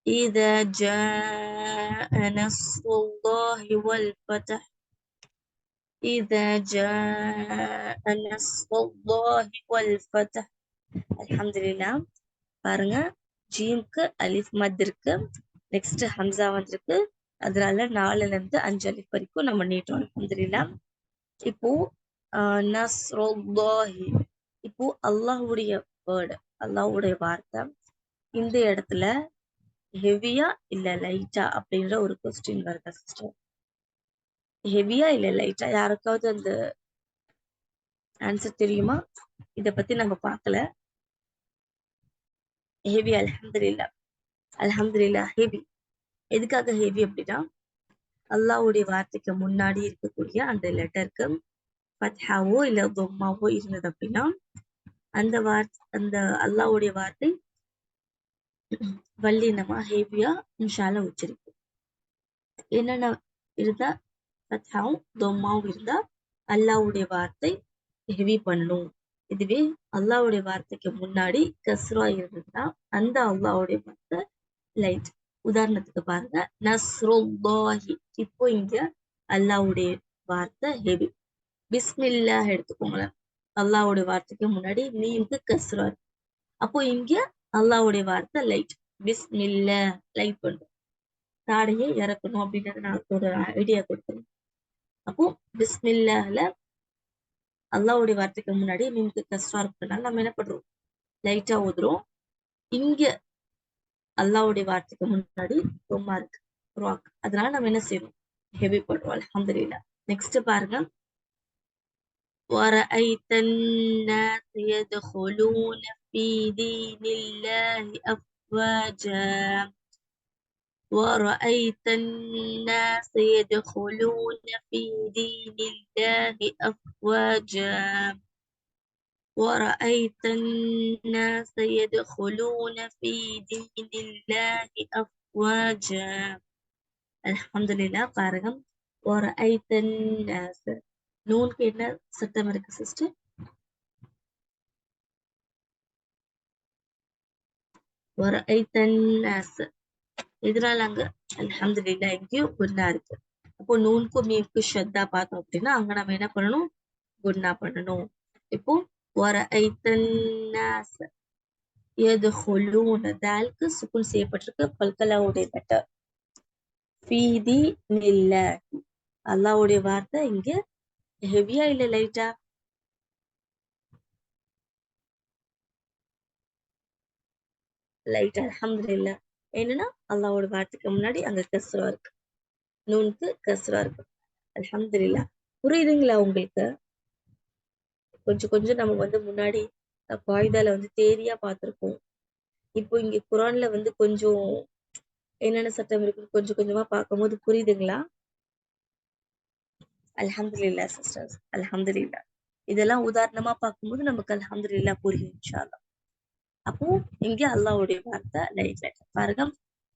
Speaker 1: إذا جاء نصر الله والفتح. إذا جاء نصر الله والفتح. அல்ஹம்துலில்லாஹ். பாருங்க, ஜீம்க்கு அலிஃப் மத் இருக்கு, நெக்ஸ்ட் ஹம்சா வந்திருக்கு. அதனால 4ல இருந்து 5 அலிஃப் வரைக்கும் நம்ம நீட்டோம். அல்ஹம்துலில்லாஹ். இப்போ நஸ்ருல்லாஹி, இப்போ அல்லாஹ்வுடைய வேர்டு, அல்லாஹ்வுடைய வார்த்தை. இந்த இடத்துல ஹெவியா இல்ல லைட்டா அப்படின்ற ஒரு கொஸ்டின் வருதா சிஸ்டர்? ஹெவியா இல்ல லைட்டா, யாருக்காவது அந்த ஆன்சர் தெரியுமா? இத பத்தி நம்ம பார்க்கல. ஹெவி. அல்ஹம்துலில்லாஹ். அல்ஹம்துலில்லாஹ் ஹெவி. எதுக்காக ஹெவி அப்படின்னா அல்லாஹ்வுடைய வார்த்தைக்கு முன்னாடி இருக்கக்கூடிய அந்த லெட்டருக்கு ஃபத்ஹாவோ இல்ல தொம்மாவோ இருந்தது அப்படின்னா அந்த அல்லாஹ்வுடைய வார்த்தை வல்லினமா ஹெவியா இன்ஷால்லா உச்சரிக்கும். என்னென்ன இருந்தா ஃபத்ஹாவும் தொம்மாவும் இருந்தா அல்லாஹ்வுடைய வார்த்தை ஹெவி பண்ணணும். இதுவே அல்லாஹ்வுடைய வார்த்தைக்கு முன்னாடி கஸ்ரா இருந்ததுன்னா அந்த அல்லாஹ்வுடைய வார்த்தை லைட். உதாரணத்துக்கு பாருங்க, நஸ்ருல்லாஹி. இப்போ இங்க அல்லாஹ்வுடைய வார்த்தை ஹெவி. பிஸ்மில்லாஹ் எடுத்துக்கோங்களேன். அல்லாஹ்வுடைய வார்த்தைக்கு முன்னாடி மீம்க்கு கஸ்ரா இருக்கு. அப்போ இங்க அல்லாஹ்வுடைய வார்த்தை லைட். பிஸ்மில்லா லைட் பண்றோம். தாடையை இறக்கணும் அப்படின்றத நான் ஒரு ஐடியா கொடுக்குறேன். அப்போ பிஸ்மில்லால அல்லாஹ்வுடைய வார்த்தைக்கு முன்னாடி மீம்க்கு கஸ்ரா இருக்கிறதுனால நம்ம என்ன பண்றோம்? லைட்டா ஊதுறோம். இங்க அல்லாஹ்வுடைய வார்த்தைக்கு முன்னாடி ரொமா இருக்கு. ராக். அதனால நம்ம என்ன செய்யணும்? ஹெவி பண்றோம். அல்ஹம்துலில்லாஹ். நெக்ஸ்ட் பாருங்க. وَرَأَيْتَ النَّاسَ يَدْخُلُونَ فِي دِينِ اللَّهِ أَفْوَاجًا وَرَأَيْتَ النَّاسَ يَدْخُلُونَ فِي دِينِ اللَّهِ أَفْوَاجًا وَرَأَيْتَ النَّاسَ يَدْخُلُونَ فِي دِينِ اللَّهِ أَفْوَاجًا அல்ஹம்துலில்லாஹ். பாருங்க. وَرَأَيْتَ النَّاسَ நூனுக்கு என்ன சட்டம் இருக்கு சிஸ்டர்? وَرَأَيْتَ النَّاسَ இதனால அங்க அல்ஹம்துலில்லாஹ் இங்கேயும் குன்னா இருக்கு. அப்போ நூனுக்கும் மீம்க்கு ஷத்தா பார்த்தோம் அப்படின்னா அங்க நம்ம என்ன பண்ணணும்? குன்னா பண்ணணும். இப்போ وَرَأَيْتَ النَّاسَ يَدْخُلُونَ தாலுக்கு சுக்குன் செய்யப்பட்டிருக்கு. பல்கலாவுடைய லெட்டர். ஃபீதி நில்ல அல்லாஹ்வுடைய வார்த்தை இங்க ஹெவியா இல்ல லைட்டா? லைட். அல்ஹம்துலில்லாஹ். என்னன்னா அல்லாஹ்வோட வார்த்தைக்கு முன்னாடி அங்க கஸ்ரா இருக்கு. நூனுக்கு கஸ்ரா இருக்கு. அல்ஹம்துலில்லாஹ். புரியுதுங்களா உங்களுக்கு? கொஞ்சம் கொஞ்சம் நம்ம முன்னாடி காயிதால தேரியா பார்த்திருப்போம். இப்போ இங்க குரான்ல கொஞ்சம் என்னென்ன சட்டம் இருக்குன்னு கொஞ்சம் கொஞ்சமா பார்க்கும்போது புரியுதுங்களா? அல்ஹம்துலில்லாஹ் சிஸ்டர்ஸ். அல்ஹம்துலில்லாஹ். இதெல்லாம் உதாரணமா பார்க்கும்போது நமக்கு அல்ஹம்துலில்லாஹ் புரியும் இன்ஷா அல்லாஹ். அப்போ இங்க அல்லாஹ்வுடைய வார்த்தை லைட் லைட் பாருங்க.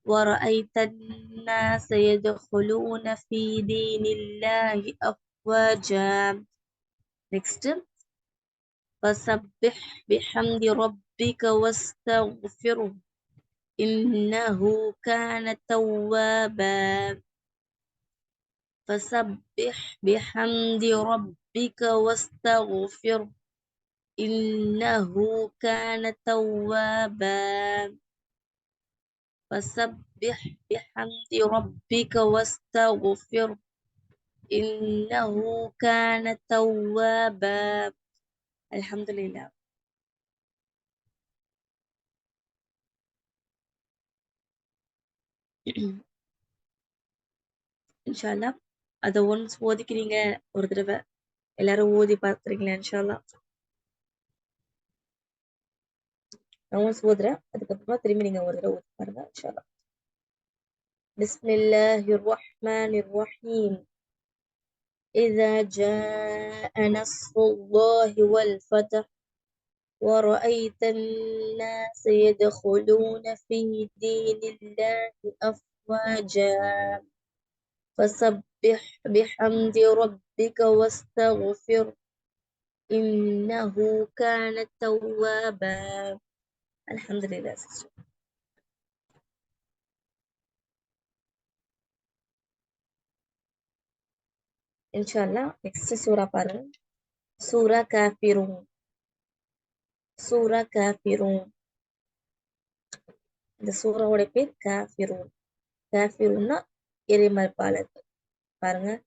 Speaker 1: وَرَأَيْتَ النَّاسَ يَدْخُلُونَ فِي دِينِ اللَّهِ أَفْوَاجًا. Next. فَسَبِّحْ بِحَمْدِ رَبِّكَ وَاسْتَغْفِرْهُ إِنَّهُ كَانَ تَوَّابًا. فَسَبِّحْ بِحَمْدِ رَبِّكَ وَاسْتَغْفِرْهُ إِنَّهُ كَانَ تَوَّابًا. فَسَبِّحْ بِحَمْدِ رَبِّكَ وَاسْتَغْفِرْهُ إِنَّهُ كَانَ تَوَّابًا. அல்ஹம்துலில்லாஹ். இன்ஷா அல்லாஹ் அதை ஒன்ஸ் ஓதிக்கிறீங்க ஒரு தடவை. எல்லாரும் ஓதி பார்த்துறீங்களா? இன்ஷா அல்லாஹ். நான் ஒன்ஸ் ஓதுறேன். அதுக்கப்புறமா திரும்பி நீங்க ஒரு தடவை ஓதி பாருங்க இன்ஷா அல்லாஹ். பிஸ்மில்லாஹிர் ரஹ்மானிர் ரஹீம். إذا جاء نصر الله والفتح ورأيت الناس يدخلون في دين الله أفواجا فسبح بحمد ربك واستغفر إنه كان توابا. الحمد لله. إن شاء الله next சூரா பாருங்க. சூரா காஃபிரூன். சூரா காஃபிரூன். இந்த சூராவோட பேர் காஃபிரூன். காஃபிரூன்னா இறைமறுப்பாளர்கள். பாருங்க.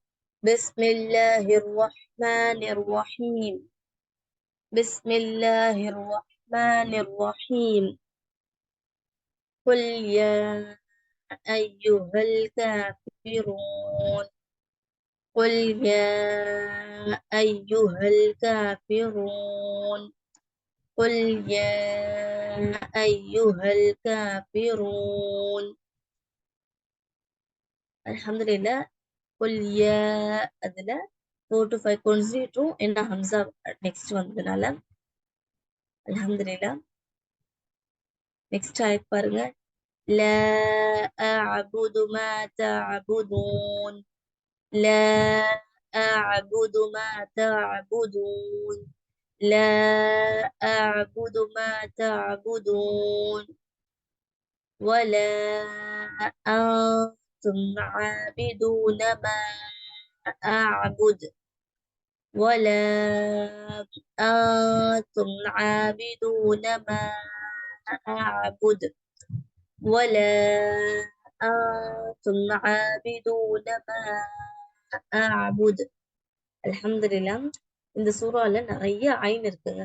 Speaker 1: பிஸ்மில்லாஹிர் ரஹ்மானிர் ரஹீம். பிஸ்மில்லாஹிர் ரஹ்மானிர் ரஹீம். قل يا أيها الكافرون. قل يا أيها الكافرون. قل يا أيها الكافرون. அல்ஹம்துலில்லாஹ். قل يا அதுல 4 to 5 considerate என்ன ஹம்சா நெக்ஸ்ட் வந்ததுனால அல்ஹம்துலில்லாஹ். நெக்ஸ்ட் ஆயத் பாருங்க. لا أعبد ما تعبدون. لا أعبد ما تعبدون. لا أعبد ما تعبدون ولا أنتم عابدون ما أعبد. ولا أنتم عابدون ما أعبد ولا أنتم عابدون ما أعبد. அல்ஹம்துலில்லாஹ். இந்த சூறால நிறைய ஐன் இருக்குங்க.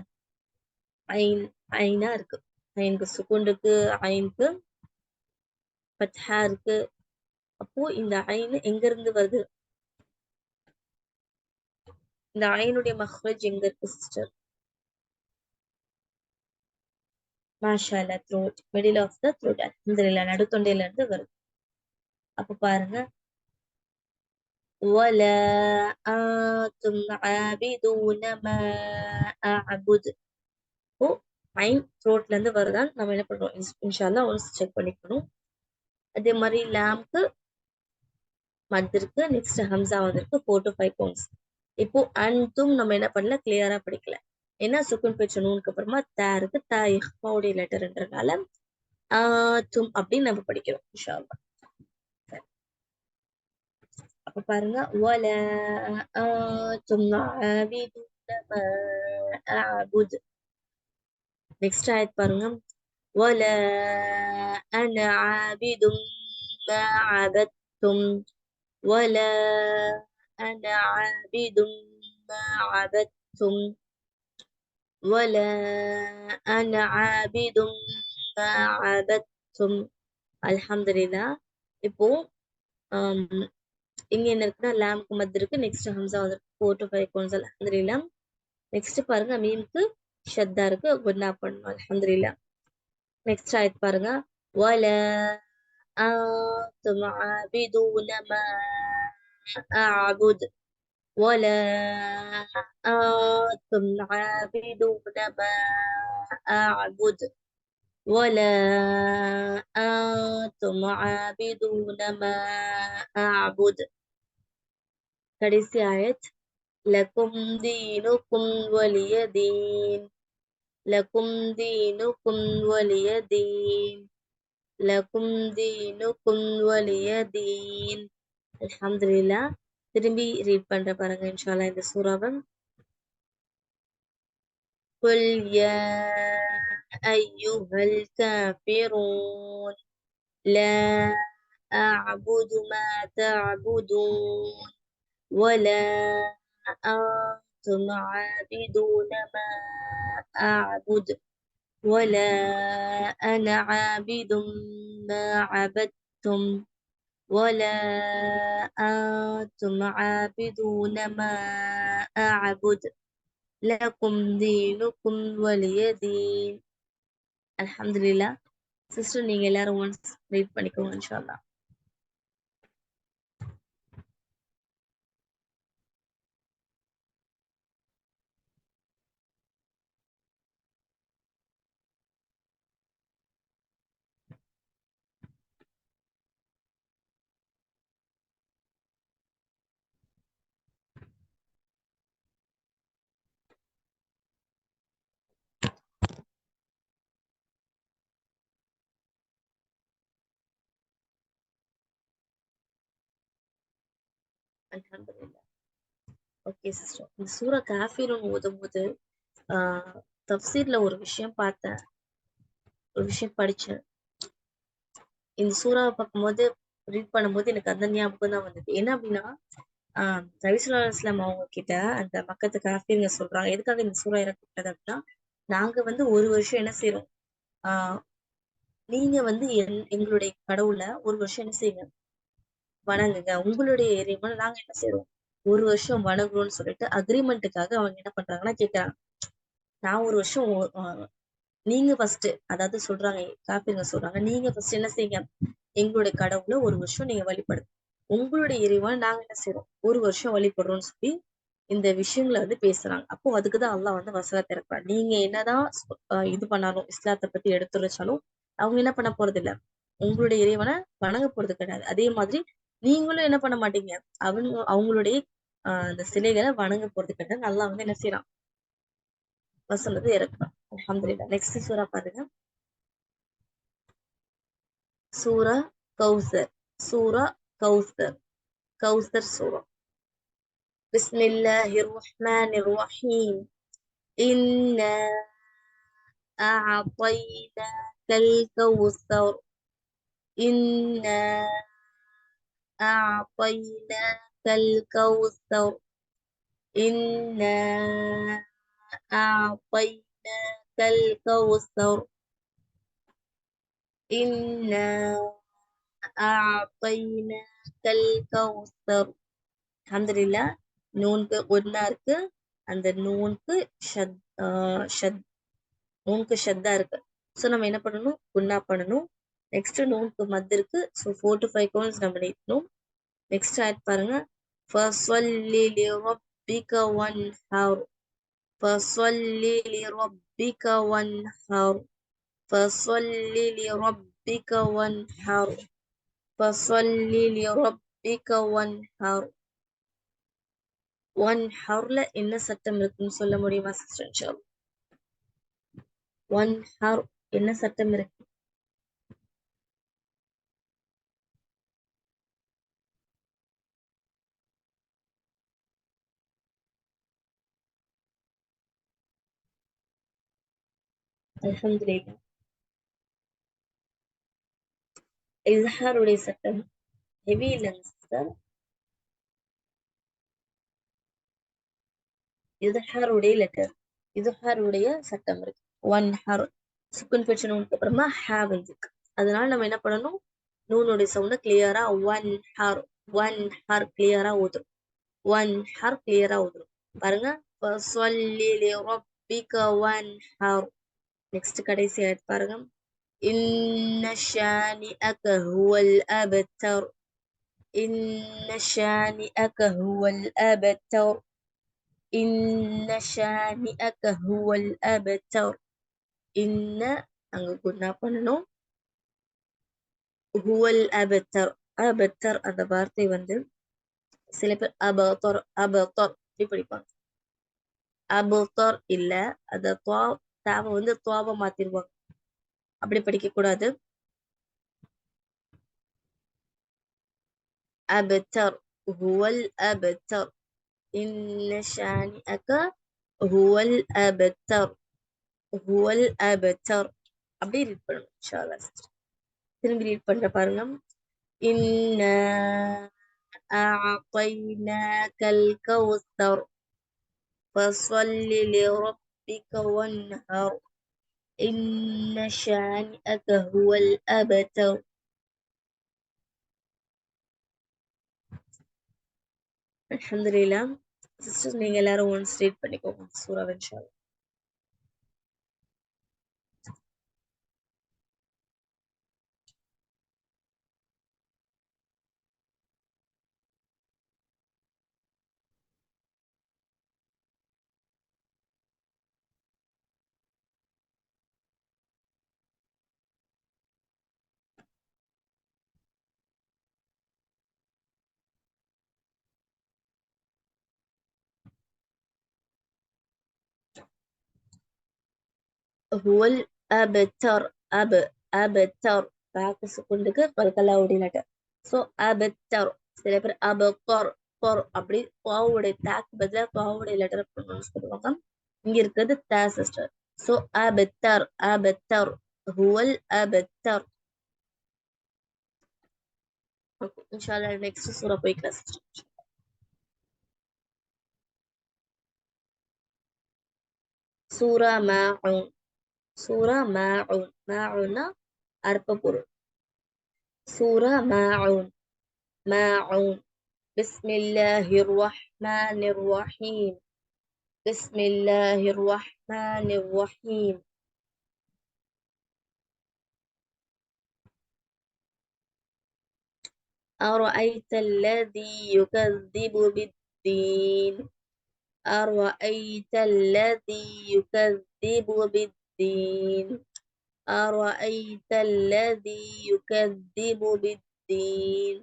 Speaker 1: ஐன் ஐனா இருக்கு. ஐனுக்கு சுக்குன் இருக்கு, ஐனுக்கு ஃபத்ஹா இருக்கு. அப்போ இந்த ஐன் எங்க இருந்து வருது? இந்த ஐனுடைய மஹ்ரஜ் எங்க இருக்கு சிஸ்டர்? மாஷா அல்லாஹ், throat, middle of the throat. அல்ஹம்துலில்லாஹ், நடுத்தொண்டையில இருந்து வருது. அப்ப பாருங்க, ولا أنتم عابدون ما أعبد. ஓ, ஐன் த்ரோட்ல இருந்து வருதான்னு நம்ம என்ன பண்றோம், இன்ஷா அல்லாஹ் ஒன்ஸ் செக் பண்ணிக்கணும். அதே மாதிரி லாம்க்கு மத் இருக்கு, நெக்ஸ்ட் ஹம்சா வந்திருக்கு, 4 to 5 கவுண்ட்ஸ். இப்போ அன்தும் நம்ம என்ன பண்ணல, கிளியரா படிக்கல. ஏன்னா சுக்குன் பேச்சு நூனுக்கு அப்புறமா தா இருக்கு, தா இஹ்ஃபாவுடைய லெட்டர்ன்றனால தும் அப்படின்னு நம்ம படிக்கிறோம் இன்ஷா அல்லாஹ். அப்ப பாருங்க, ولا أنتم عابدون ما أعبد. நெக்ஸ்ட் ஆயத் பாருங்க, ولا أنا عابد ما عبدتم ولا أنا عابد ما عبدتم ولا أنا عابد ما عبدتم. அல்ஹம்துலில்லாஹ். இப்போ ஆம், இங்க என்ன இருக்குன்னா, லாம்க்கு மத் இருக்கு, நெக்ஸ்ட் ஹம்சா வந்து 4 to 5 கவுண்ட்ஸ். அல்ஹம்துலில்லாஹ். நெக்ஸ்ட் பாருங்க, மீம்க்கு ஷத்தா இருக்கு, குன்னா பண்ணணும். அல்ஹம்துலில்லாஹ். நெக்ஸ்ட் ஆயத் பாருங்க, ولا أنتم عابدون ما أعبد ولا أنتم عابدون ما أعبد ولا أنتم عابدون ما أعبد. கடைசி ஆயத், லக்கும் தீனுக்கும் வலிய தீன் லக்கும் தீனுக்கும் வலிய தீன் லக்கும் தீனுக்கும் வலிய தீன். அல்ஹம்துலில்லாஹ். திரும்பி ரீட் பண்ற பாருங்க இன்ஷா அல்லாஹ் இந்த சூறாவை. قل يا أيها الكافرون لا أعبد ما تعبدون ولا أنتم عابدون ما أعبد ولا أنا عابد ما عبدتم ولا أنتم عابدون ما أعبد لكم دينكم ولي دين. அல்ஹம்துலில்லாஹ். சிஸ்டர் நீங்க எல்லாரும் ஒன்ஸ் ரீட் பண்ணிக்கோங்க இன்ஷா அல்லாஹ். அல்ஹம்துலில்லாஹ். ஓகே சிஸ்டர், இந்த சூரா காஃபிரூன் ஓதும்போது தஃப்சீர்ல ஒரு விஷயம் பார்த்தேன், ஒரு விஷயம் படிச்சேன். இந்த சூறாவை பார்க்கும்போது, ரீட் பண்ணும்போது எனக்கு அந்த ஞாபகம் தான் வந்தது. என்ன அப்படின்னா, நபி ஸல்லல்லாஹு அலைஹி வஸல்லம் அவங்க கிட்ட அந்த மக்கத்து காஃபிருங்க சொல்றாங்க, எதுக்காக இந்த சூறா இறக்கப்பட்டது அப்படின்னா, நாங்க வந்து ஒரு வருஷம் என்ன செய்றோம், ஆஹ் நீங்க வந்து எங்களுடைய கடவுளை ஒரு வருஷம் என்ன செய்யுங்க, வணங்குங்க. உங்களுடைய இறைவனை நாங்க என்ன செய்றோம், ஒரு வருஷம் வணங்குறோம்னு சொல்லிட்டு அக்ரிமெண்ட்டுக்காக அவங்க என்ன பண்றாங்கன்னா கேட்கறாங்க. நான் ஒரு வருஷம் நீங்க ஃபர்ஸ்ட், அதாவது சொல்றாங்க, காப்பீங்க சொல்றாங்க, நீங்க ஃபர்ஸ்ட் என்ன செய்யுங்க, எங்களுடைய கடவுளை ஒரு வருஷம் நீங்க வழிபடுங்க, உங்களுடைய இறைவனை நாங்க என்ன செய்றோம், ஒரு வருஷம் வழிபடுறோம்னு சொல்லி இந்த விஷயங்களை வந்து பேசுறாங்க. அப்போ அதுக்குதான் அல்லாஹ் வந்து வசனத்தை இறக்குறான். நீங்க என்னதான் இது பண்ணாலும், இஸ்லாத்தை பத்தி எடுத்துரைச்சாலும் அவங்க என்ன பண்ண போறது இல்ல, உங்களுடைய இறைவனை வணங்க போறது கிடையாது. அதே மாதிரி நீங்களும் என்ன பண்ண மாட்டீங்க, அவங்களுடைய அந்த சிலைகளை வணங்க போறது கிடையாது. அல்லாஹ் வந்து என்ன செய்யறான், வசனத்தை இறக்குறான். அல்ஹம்துலில்லாஹ். நெக்ஸ்ட் சூரா பாருங்க, சூரா கௌசர். சூரா கௌசர், கௌசர் சூரா. بسم الله الرحمن الرحيم إنا أعطيناك الكوثر إنا أعطيناك الكوثر إنا أعطيناك الكوثر إنا أعطيناك الكوثر. அல்ஹம்துலில்லாஹ். நூனுக்கு ஒன்னா இருக்கு. அந்த நூனுக்கு ஷத்தா இருக்கு. ஸோ நம்ம என்ன பண்ணணும், குன்னா பண்ணணும். நெக்ஸ்ட் நூனுக்கு மத் இருக்கு. ஸோ 4 to 5 கவுண்ட்ஸ் நம்ம நீட்டணும். நெக்ஸ்ட் ஆட் பாருங்க. ஃபஸ்வல்லி லிரப்பிக வன்ஹர் ஃபஸ்வல்லி லிரப்பிக வன்ஹர் ஃபஸ்வல்லி லிரப்பிக வன்ஹர் ஃபஸ்வல்லி லிரப்பிக வன்ஹர். ஒன் ஹர்ல என்ன சட்டம் இருக்குன்னு சொல்ல முடியுமா சிஸ்டர்? இன்ஷால்லா. ஒன் ஹர் என்ன சட்டம் இருக்கு? அல்ஹம்துலில்லாஹ். இஸ்ஹாருடைய சட்டம் ஹெவி இல்லைங்க சிஸ்டர். இஸ்ஹாருடைய லெட்டர், இஸ்ஹாருடைய சட்டம் இருக்கு. ஒன் ஹர் சுக்குன் பெற்ற நூனுக்கு அப்புறமா ஹே வந்துருக்கு. அதனால நம்ம என்ன பண்ணணும், நூனுடைய சவுண்ட கிளியரா ஒன் ஹர் கிளியரா ஊதும். ஒன் ஹர் கிளியரா ஊதும். பாருங்க. ஃபஸ்வல்லி லிரப்பிக வன்ஹர். நெக்ஸ்ட் கடைசி ஆயத் பாருங்க. இன்ன ஷானிஅக ஹுவல் அபத்தர் இன்ன ஷானிஅக ஹுவல் அபத்தர் இன்ன ஷானிஅக ஹுவல் அபத்தர். இன்ன அங்க குன்னா பண்ணணும். ஹுவல் அபத்தர். அபத்தர் அந்த வார்த்தை வந்து சில பேர் அபத்தர் இப்படி படிப்பாங்க. அபத்தர் இல்ல, அந்த தாவை வந்து துவாவை மாத்திருவாங்க. அப்படி படிக்க கூடாது. அபத்தர் ஹுவல் அபத்தர் இன்ன ஷானிஅக ஹுவல் அபத்தர் ஹுவல் அபத்தர். அப்படி ரீட் பண்ணணும் இன்ஷா அல்லாஹ். திரும்பி ரீட் பண்ற பாருங்க. இன்னா அஅதைனாக்கல் கௌஸர் ஃபஸ்வல்லி லிரப்பிக வன்ஹர் இன்ன ஷானிஅக ஹுவல் அபத்தர். அல்ஹம்துலில்லாஹ். சிஸ்டர்ஸ் நீங்க எல்லாரும் ஒன்ஸ் ரீட் பண்ணிக்கோங்க சூரா இன்ஷா அல்லாஹ். ஹுவல் அபத்தர். அபத்தர் பாக்கு சுக்குண்டுக்கு கல்கலாவுடைய லெட்டர். ஸோ அபத்தர். சில பேர் அபத்தர் அப்படி பாவுடைய தாக்கு பதிலாக பாவுடைய லெட்டர் ப்ரொனவுன்ஸ் பண்ணுவாங்க. இங்க இருக்கிறது தா சிஸ்டர். ஸோ அபத்தர் ஹுவல் அபத்தர். இன்ஷா அல்லாஹ் நெக்ஸ்ட் சூரா போய்க்கலாம் சிஸ்டர். சூரா மாஊன். சூரா மாஊன். மாஊன்னா அர்ப்ப பொருள். சூரா மாஊன். மாஊன். பிஸ்மில்லாஹிர் ரஹ்மானிர் ரஹீம். பிஸ்மில்லாஹிர் ரஹ்மானிர் ரஹீம். أرأيت الذي يكذب بالدين أرأيت الذي يكذب بالدين أرأيت الذي يكذب بالدين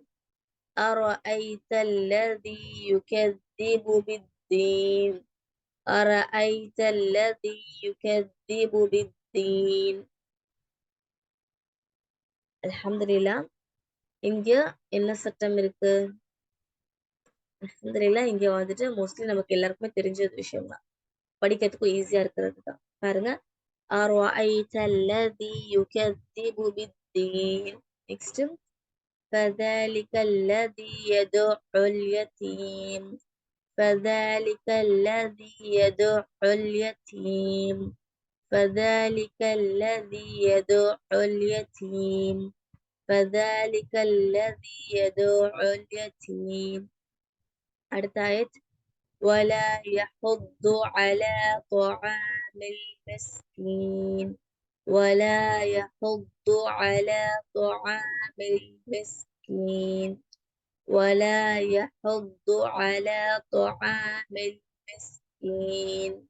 Speaker 1: أرأيت الذي يكذب بالدين أرأيت الذي يكذب بالدين. அல்ஹம்துலில்லாஹ். இங்க என்ன சட்டம் இருக்கு? அல்ஹம்துலில்லாஹ் இங்க வந்துட்டு மோஸ்ட்லி நமக்கு எல்லாருக்குமே தெரிஞ்ச ஒரு விஷயம் தான். படிக்கிறதுக்கும் ஈஸியா இருக்கிறது தான். பாருங்க. أَرَأَيْتَ الَّذِي يُكَذِّبُ بِالدِّينِ. நெக்ஸ்ட் فَذَلِكَ الَّذِي يَدُعُّ الْيَتِيمَ. فَذَلِكَ الَّذِي يَدُعُّ الْيَتِيمَ. فَذَلِكَ الَّذِي يَدُعُّ الْيَتِيمَ. فَذَلِكَ الَّذِي يَدُعُّ الْيَتِيمَ. அடுத்த ஆயத் وَلَا يَحُضُّ عَلَى طَعَامِ الْمِسْكِينِ. وَلَا يَحُضُّ عَلَى طَعَامِ الْمِسْكِينِ. وَلَا يَحُضُّ عَلَى طَعَامِ الْمِسْكِينِ.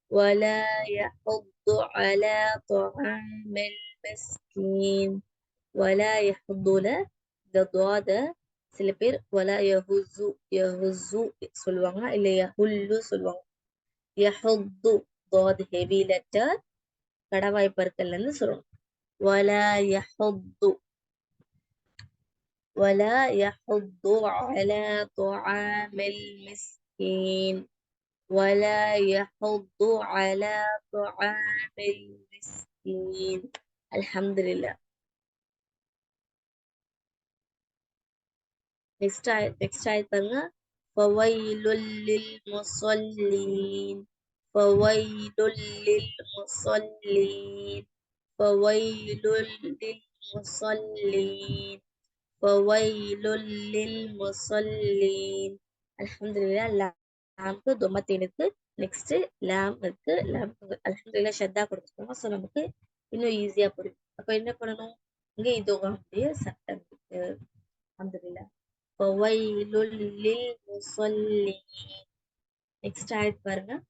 Speaker 1: وَلَا يَحُضُّ عَلَى طَعَامِ الْمِسْكِينِ. وَلَا يَحُضُّ ல இந்த துவாத சில பேர் وَلَا يَهُزُّ يَهُزُّ சொல்லுவாங்க, இல்ல يَهُلُّ சொல்லுவாங்க. يَحُضُّ ضاد ஹெவி லெட்டர் கடவாய் பற்கள்ல இருந்து சொல்லணும். وَلَا يَحُضُّ وَلَا يَحُضُّ عَلَى طَعَامِ الْمِسْكِينِ. وَلَا يَحُضُّ عَلَى طَعَامِ الْمِسْكِينِ. அல்ஹம்துலில்லாஹ். நெக்ஸ்ட் ஆயத் பாருங்க. فَوَيْلٌ لِلْمُصَلِّينَ. فَوَيْلٌ لِلْمُصَلِّينَ. فَوَيْلٌ لِلْمُصَلِّينَ. فَوَيْلٌ لِلْمُصَلِّينَ. அல்ஹம்துலில்லாஹ். லாம்க்கு தொம்மத்தேன் இருக்கு. நெக்ஸ்ட் லாம் இருக்கு. லாம் அல்ஹம்துலில்லாஹ் ஷத்தா கொடுத்துருக்கோம். ஸோ நமக்கு இன்னும் ஈஸியா புரியும். அப்ப என்ன பண்ணணும்? இங்க இதோடைய சட்டம் இருக்கு. அல்ஹம்துலில்லாஹ். فَوَيْلٌ لِلْمُصَلِّينَ. நெக்ஸ்ட் ஆயத் பாருங்க.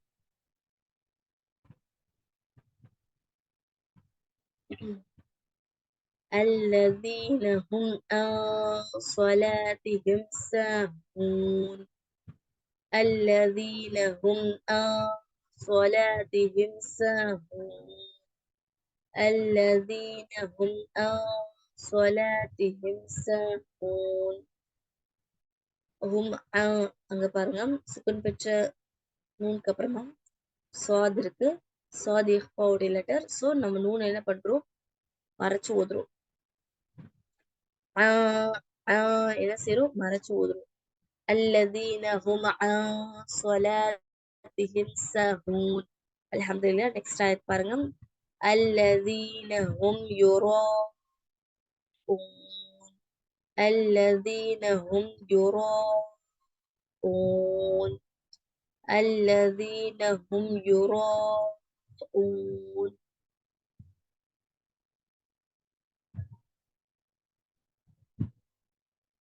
Speaker 1: الَّذِينَ هُمْ عَنْ صَلَاتِهِمْ سَاهُونَ. الَّذِينَ هُمْ عَنْ صَلَاتِهِمْ سَاهُونَ. الَّذِينَ هُمْ عَنْ صَلَاتِهِمْ سَاهُونَ. ஹும் அங்க பாருங்க, சுக்குன் பெற்ற நூனுக்கு அப்புறமா சாத் இருக்கு. சாத் இஹ்ஃபாவுடைய லெட்டர். ஸோ நம்ம நூன் என்ன பண்றோம்? மறைச்சு ஓதுறோம். என்ன செய்றோம்? மறைச்சு ஓதுறோம். الَّذِينَ هُمْ عَنْ صَلَاتِهِمْ سَاهُونَ. அல்ஹம்துலில்லாஹ். நெக்ஸ்ட் ஆயத் பாருங்க. الَّذِينَ هُمْ يُرَاءُونَ. الَّذِينَ هُمْ يُرَاءُونَ. الَّذِينَ هُمْ يُرَاءُونَ.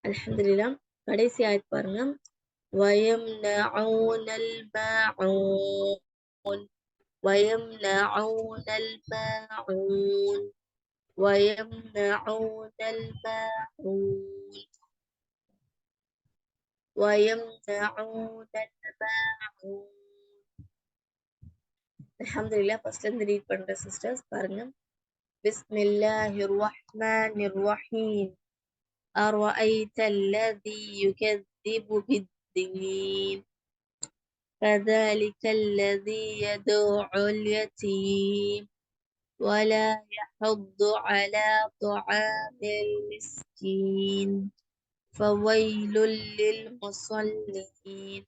Speaker 1: அல்ஹம்துலில்லாஹ். கடைசி ஆயத் பாருங்க. وَيَمْنَعُونَ الْمَاعُونَ. وَيَمْنَعُونَ الْمَاعُونَ. وَيَمْنَعُونَ الْمَاعُونَ. وَيَمْنَعُونَ الْمَاعُونَ. அல்ஹம்துலில்லாஹ். ஃபர்ஸ்ட்ல இருந்து ரீட் பண்ற சிஸ்டர்ஸ் பாருங்க. பிஸ்மில்லாஹிர் ரஹ்மானிர் ரஹீம். أَرَأَيْتَ الَّذِي يُكَذِّبُ بِالدِّينِ. فَذَلِكَ الَّذِي يَدُعُّ الْيَتِيمَ. وَلَا يَحُضُّ عَلَى طَعَامِ الْمِسْكِينِ. فَوَيْلٌ لِلْمُصَلِّينَ.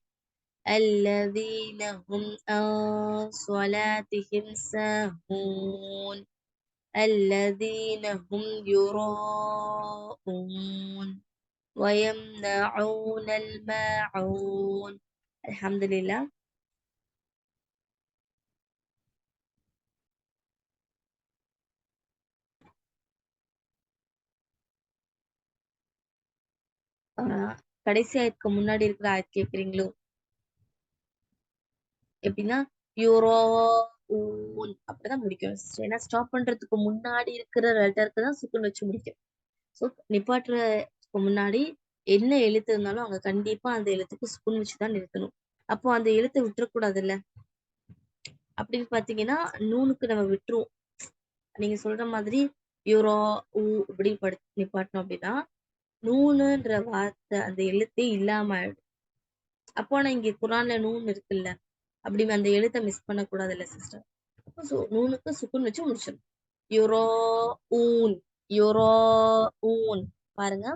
Speaker 1: الَّذِينَ هُمْ عَنْ صَلَاتِهِمْ سَاهُونَ. الَّذِينَ هُمْ يُرَاءُونَ. وَيَمْنَعُونَ الْمَاعُونَ. அல்ஹம்துலில்லாஹ். கடைசி ஆயத்துக்கு முன்னாடி இருக்கிற ஆயத் கேக்குறீங்களோ? எப்படின்னா யூரோன் அப்படிதான் முடிக்கும். ஏன்னா ஸ்டாப் பண்றதுக்கு முன்னாடி இருக்கிற லெட்டருக்கு தான் சுக்குன் வச்சு முடிக்கும். ஸோ நிப்பாட்டுறதுக்கு முன்னாடி என்ன எழுத்து இருந்தாலும் அங்க கண்டிப்பா அந்த எழுத்துக்கு சுக்குன் வச்சு தான் நிறுத்தணும். அப்போ அந்த எழுத்தை விட்டுறக்கூடாதுல்ல. அப்படின்னு பாத்தீங்கன்னா நூனுக்கு நம்ம விட்டுருவோம். நீங்க சொல்ற மாதிரி யூரோ ஊ இப்படி நிப்பாட்டணும் அப்படின்னா நூனுன்ற வார்த்தை அந்த எழுத்தே இல்லாம ஆயிடும். அப்போ நான் இங்க குரான்ல நூன் இருக்குல்ல, அப்படி அந்த எழுத்தை மிஸ் பண்ணக்கூடாதுல்ல சிஸ்டர். நூனுக்கு சுக்குன் வச்சு முடிச்சிடும். யுரோ ஊன், யுரோ ஊன். பாருங்க.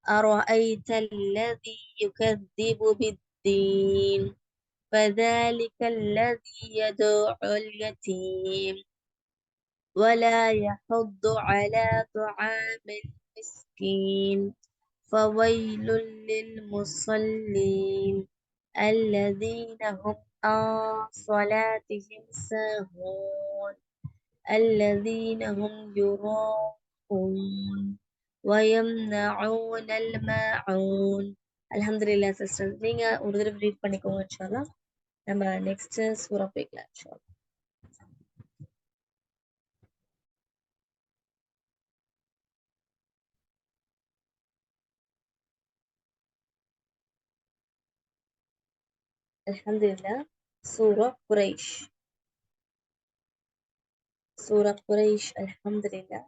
Speaker 1: أرأيت الذي يكذب بالدين فذلك الذي يدعو اليتيم ولا يحض على طعام المسكين فويل للمصلين الذين هم عن صلاتهم ساهون الذين هم يراءون ويمنعون الماعون. அல்ஹம்துலில்லாஹ் சிஸ்டர். நீங்க ஒரு தடவை ரீட் பண்ணிக்கோங்க இன்ஷால்லா. நம்ம நெக்ஸ்ட் சூரா போய்க்கலாம் இன்ஷால்லா. அல்ஹம்துலில்லாஹ். சூரா குரைஷ். சூரா குரைஷ். அல்ஹம்துலில்லாஹ்.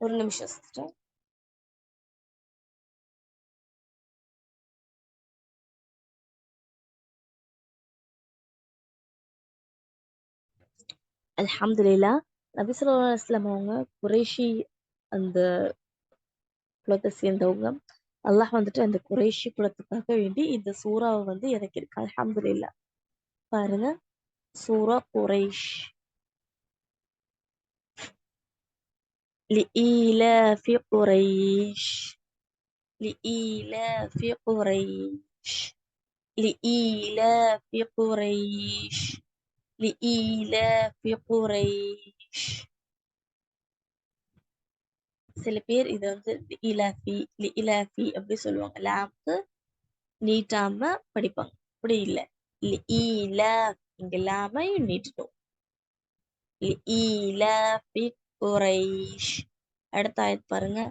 Speaker 1: ஒரு நிமிஷம் சிஸ்டர். அல்ஹம்துலில்லாஹ். நபி ஸல்லல்லாஹு அலைஹி வஸல்லம் அவங்க குறைஷி அந்த குலத்தை சேர்ந்தவங்க. அல்லாஹ் வந்துட்டு அந்த குறைஷி குலத்துக்காக வேண்டி இந்த சூறாவை வந்து இறக்கியிருக்கு. அல்ஹம்துலில்லாஹ். பாருங்க. சூரா குரைஷ். لإيلاف قريش لإيلاف قريش لإيلاف قريش لإيلاف قريش. சில பேர் இதை வந்து இலாஃபி இலாஃபி அப்படி சொல்லுவாங்க. லாம்க்கு நீட்டாம படிப்பாங்க. அப்படி இல்லை. ஈலாஃப் இங்க லாமையும் நீட்டணும். ஈலாஃபி குரைஷ். அடுத்த ஆயத் பாருங்க.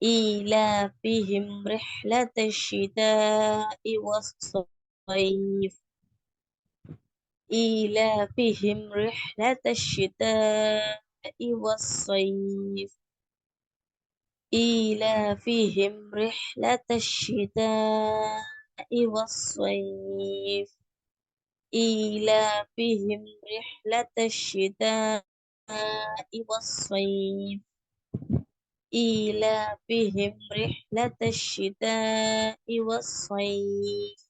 Speaker 1: إيلافهم رحلة الشتاء والصيف إيلافهم رحلة الشتاء والصيف إيلافهم رحلة الشتاء والصيف إيلافهم رحلة الشتاء والصيف إيلافهم رحلة الشتاء والصيف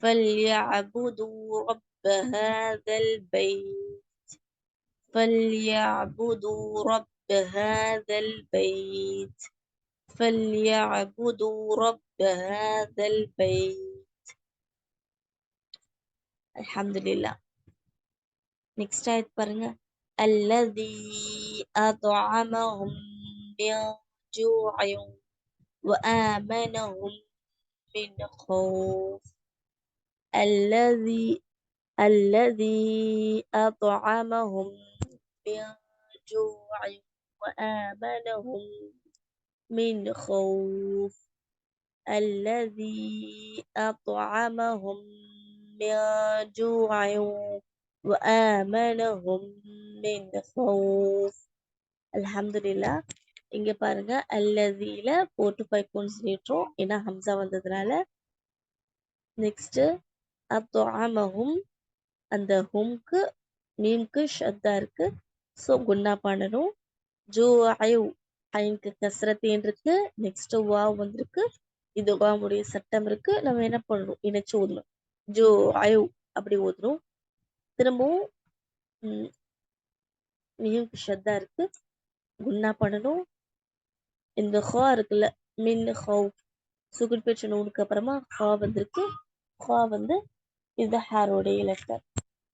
Speaker 1: فليعبدوا رب هذا البيت فليعبدوا رب هذا البيت فليعبدوا رب هذا البيت. الحمد لله. Next ஆயத் பாருங்க. الذي أطعمهم من جوع وآمنهم من خوف الذي أطعمهم من جوع وآمنهم من خوف الذي أطعمهم من جوع وآمنهم من خوف. அல்ஹம்துலில்லாஹ். இங்க பாருங்க. அல்லதீல 4 to 5 points நீட்டோம். ஏன்னா ஹம்சா வந்ததுனால. நெக்ஸ்ட் அத்ஆமஹும் அந்த ஹும்க்கு மீம்க்கு ஷத்தா இருக்கு. ஸோ குன்னா பண்ணணும். ஜூஐவ் ஐன்க்கு கஸ்ரத்தேன் இருக்கு. நெக்ஸ்ட் வாவ் வந்திருக்கு. இது வாவுடைய சட்டம் இருக்கு. நம்ம என்ன பண்ணணும்? இணைச்சு ஓதணும். ஜூஐவ் அப்படி ஓதணும். திரும்பவும் மீம்க்கு ஷத்தா இருக்கு. குன்னா பண்ணணும். இந்த ஹா இருக்குல்ல, மின் ஹவுஃப் சுகுன் பேச்சு நூனுக்கு அப்புறமா ஹா வந்திருக்கு. ஹா வந்து இந்த ஹாரோடைய லெட்டர்.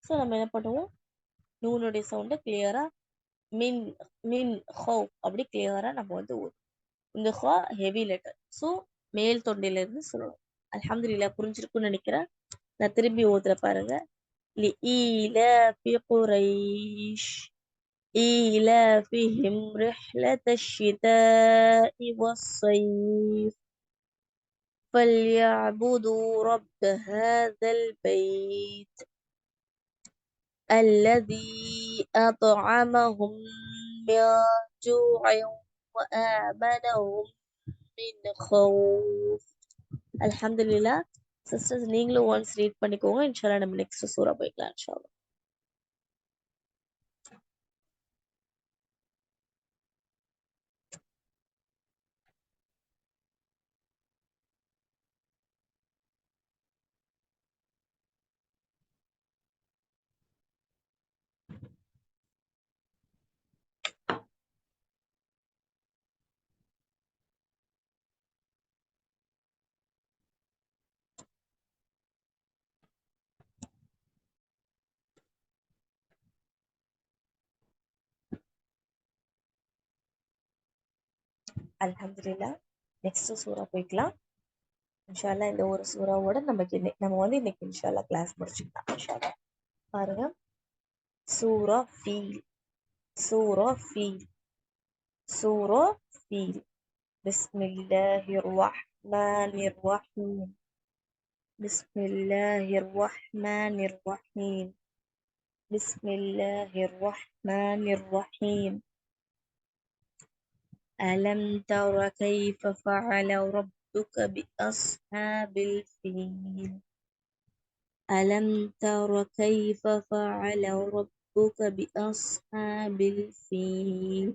Speaker 1: ஸோ நம்ம என்ன பண்ணுவோம்? நூனுடைய சவுண்டை கிளியரா மின் மின் ஹவுஃப் அப்படி கிளியரா நம்ம வந்து ஓதும். இந்த ஹா ஹெவி லெட்டர். ஸோ மேல் தொண்டையில இருந்து சொல்லணும். அல்ஹம்துலில்லாஹ் புரிஞ்சிருக்குன்னு நினைக்கிறேன். நான் திரும்பி ஓதுற பாருங்க. لإيلاف قريش إيلافهم رحلة الشتاء والصيف فليعبدوا رب هذا البيت الذي أطعمهم من جوع وآمنهم من خوف. அல்ஹம்துலில்லாஹ். சிஸ்டர்ஸ் நீங்களும் ஒன்ஸ் ரீட் பண்ணிக்கோங்க. இன்ஷால்லா நம்ம நெக்ஸ்ட் சூரா போய்க்கலாம் இன்ஷால்லா. அல்ஹம்துலில்லாஹ். நெக்ஸ்ட் சூரா போய்க்கலாம் இன்ஷால்லா. இந்த ஒரு சூறாவோட நம்ம வந்து இன்னைக்கு இன்ஷால்லா கிளாஸ் முடிச்சுக்கலாம் இன்ஷால்லா. பாருங்க, சூரா ஃபீல். சூரா ஃபீல். சூரா ஃபீல். பிஸ்மில்லாஹிர் ரஹ்மானிர் ரஹீம். பிஸ்மில்லாஹிர் ரஹ்மானிர் ரஹீம். பிஸ்மில்லாஹிர் ரஹ்மானிர் ரஹீம். ألم تر كيف فعل ربك بأصحاب الفيل. ألم تر كيف فعل ربك بأصحاب الفيل.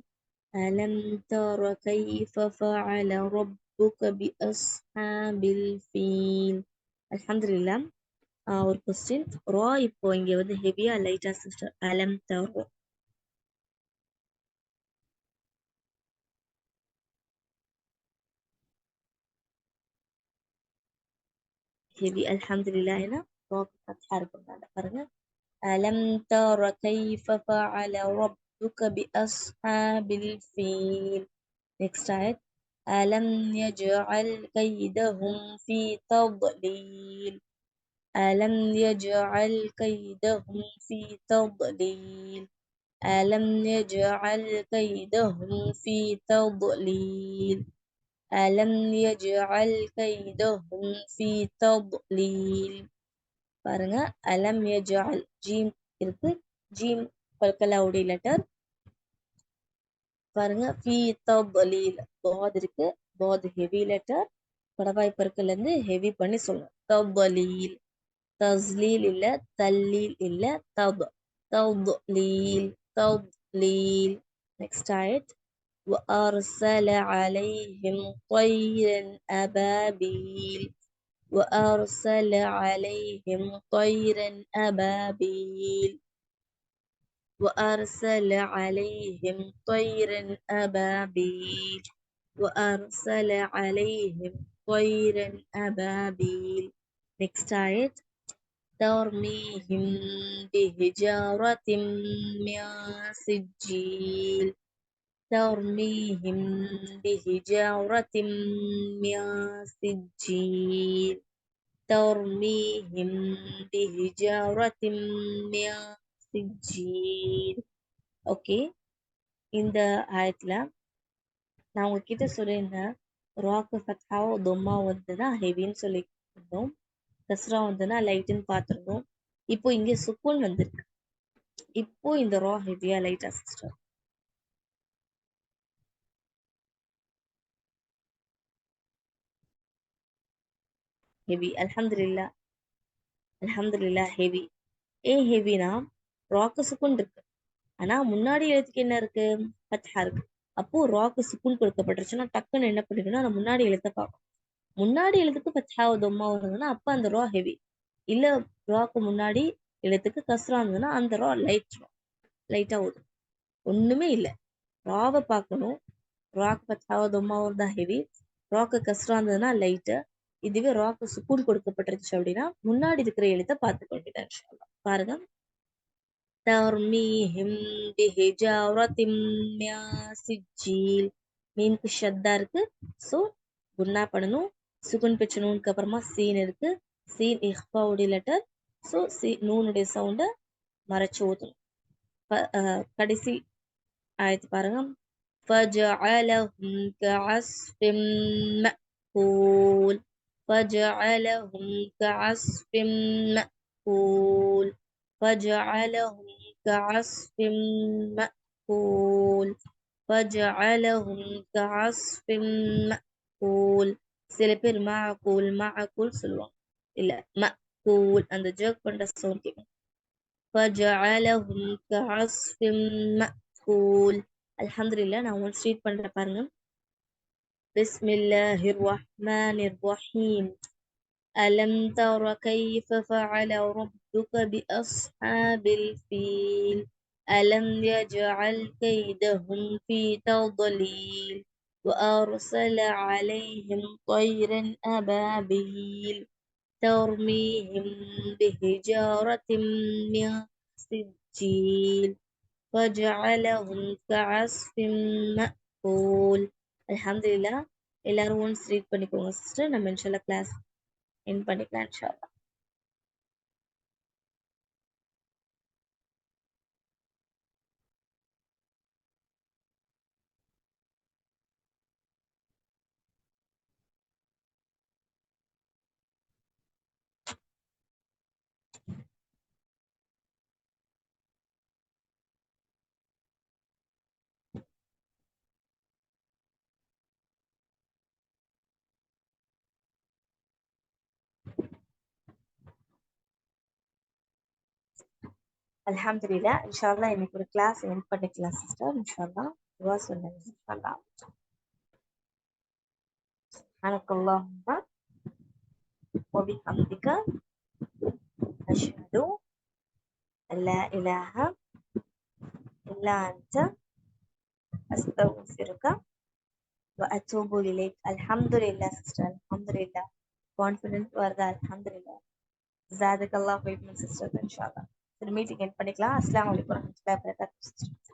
Speaker 1: ألم تر كيف فعل ربك بأصحاب الفيل. அல்ஹம்துலில்லாஹ். ஒரு கொஸ்டின். ரா இப்போ இங்க வந்து ஹெவியா லைட்டா சிஸ்டர்? அலம் தர் ஹெவி. அல்ஹம்துலில்லாஹ். ஏன்னா ராக்கு ஃபத்ஹா இருக்கும்னால. பாருங்க, அலம் தர கைஃப ஃபஅல ரப்புக பிஅஸ்ஹாபில் ஃபீல். நெக்ஸ்ட் ஆயத். அலம் யஜ்அல் கைதஹும் ஃபீ தضلீல். அலம் யஜ்அல் கைதஹும் ஃபீ தضلீல். அலம் யஜ்அல் கைதஹும் ஃபீ தضلீல். அலம் யஜ்அல் கைதஹும் ஃபீ தضலீல். பாருங்க, அலம் யஜ்அல் ஜீம் இருக்கு. ஜீம் பல்கலாவுடைய லெட்டர். பாருங்க, ஃபீ தضலீல் பாத் இருக்கு. பாத் ஹெவி லெட்டர். படவாய் பற்கள் இருந்து ஹெவி பண்ணி சொல்லணும். தضலீல். தஸ்லீல் இல்ல, தல்லீல் இல்ல, தضலீல். தضலீல். நெக்ஸ்ட் ஆயத். وأرسل عليهم طيرا أبابيل. وأرسل عليهم طيرا أبابيل. وأرسل عليهم طيرا أبابيل. وأرسل عليهم طيرا أبابيل. Next آية. ترميهم بحجارة من سجيل. ترميهم بحجارة من سجيل. ترميهم بحجارة من سجيل. ஓகே, இந்த ஆயத்துல நான் உங்ககிட்ட சொல்லியிருந்தேன், ராக்கு ஃபத்ஹாவோ தொம்மா வந்துன்னா ஹெவின்னு சொல்லியிருந்தோம், கஸ்ரா வந்துன்னா லைட்டுன்னு பார்த்துருந்தோம். இப்போ இங்கே சுக்குன் வந்திருக்கு. இப்போ இந்த ரா ஹெவியா லைட்டா சிஸ்டர்? ஹெவி. அல்ஹம்துலில்லாஹ். அல்ஹம்துலில்லாஹ் ஹெவி. ஏன் ஹெவினா, ராக்கு சுக்குன் இருக்கு, ஆனா முன்னாடி எழுத்துக்கு என்ன இருக்கு? ஃபத்ஹா இருக்கு. அப்போ ராக்கு சுக்குன் கொடுக்கப்பட்டுருச்சுன்னா டக்குன்னு என்ன பண்ணிக்கணும், நம்ம முன்னாடி எழுத்த பார்க்கணும். முன்னாடி எழுத்துக்கு ஃபத்ஹாவோ தொம்மா வருதுன்னா அப்ப அந்த ரா ஹெவி. இல்ல, ராக்கு முன்னாடி எழுத்துக்கு கஸ்ரா இருந்ததுன்னா அந்த ரா லைட்டா ஓடும். ஒண்ணுமே இல்லை, ராவை பார்க்கணும். ராக்கு ஃபத்ஹாவோ தொம்மாவோ தான் ஹெவி. ராக்கு கஸ்ரா இருந்ததுன்னா லைட்டு. இதுவே ராக்கு சுக்கூன் கொடுக்கப்பட்டிருச்சு அப்படின்னா முன்னாடி இருக்கிற எழுத்தை பார்த்துக்க வேண்டியதான் இன்ஷா அல்லாஹ். பாருங்க, தர்மீஹிம் பிஹிஜாரத்தின் மின் சிஜ்ஜீல். மீனுக்கு ஷத்தா இருக்கு, ஸோ குன்னா பண்ணணும். சுகுன் பிச்ச நூனுக்கு அப்புறமா சீன் இருக்கு. சீன் இஹ்பாவுடைய லெட்டர், ஸோ நூனுடைய சவுண்டை மறைச்சு ஊத்தணும். கடைசி ஆயத்து பாருங்க. فَجَعَلَهُمْ كَعَصْفٍ مَأْكُولٍ. فَجَعَلَهُمْ كَعَصْفٍ مَأْكُولٍ. فَجَعَلَهُمْ كَعَصْفٍ مَأْكُولٍ. فجعلهم كعصف مأكول. சில பேர் மாக்கூல் மாக்கூல் சொல்லுவாங்க. இல்ல மக்கூல் அந்த ஜர்க் பண்ற சவுண்ட் கேட்கும். فجعلهم كعصف مأكول. அல்ஹம்துலில்லாஹ். நான் ஒன்ஸ் ரீட் பண்றேன் பாருங்க. பிஸ்மில்லாஹிர் ரஹ்மானிர் ரஹீம். ألم تر كيف فعل ربك بأصحاب الفيل ألم يجعل كيدهم في تضليل وأرسل عليهم طيرا أبابيل ترميهم بحجارة من سجيل فجعلهم كعصف مأكول. அல்ஹம்துலில்லாஹ். எல்லாரும் ஒன்ஸ் ரீட் பண்ணிக்கோங்க சிஸ்டர். நம்ம இன்ஷால்லா கிளாஸ் என் பண்ணிக்கலாம் இன்ஷால்லா. அல்ஹம்துலில்லாஹ். இன்ஷால்லா இன்னைக்கு ஒரு கிளாஸ் என் பண்ணிக்கலாம் சிஸ்டர். இன்ஷால்லா துவா சொல்லுங்க இன்ஷால்லா. சுப்ஹானக்கல்லாஹும்ம வ பிஹம்திக அஷ்ஹது அல்லா இலாஹ இல்லா அன்த அஸ்தக்ஃபிருக வ அத்தூபு இலைக். அல்ஹம்துலில்லாஹ் சிஸ்டர். அல்ஹம்துலில்லாஹ். கான்ஃபிடென்ட் வருதா? அல்ஹம்துலில்லாஹ். ஜாதகல்லாஹ் வெயிட்மென்ட் சிஸ்டர். இன்ஷால்லா சரி மீட்டிங் என் பண்ணிக்கலாம். அஸ்ஸலாமு அலைக்கும் வரஹ்மத்துல்லாஹி வபரகாத்துஹு.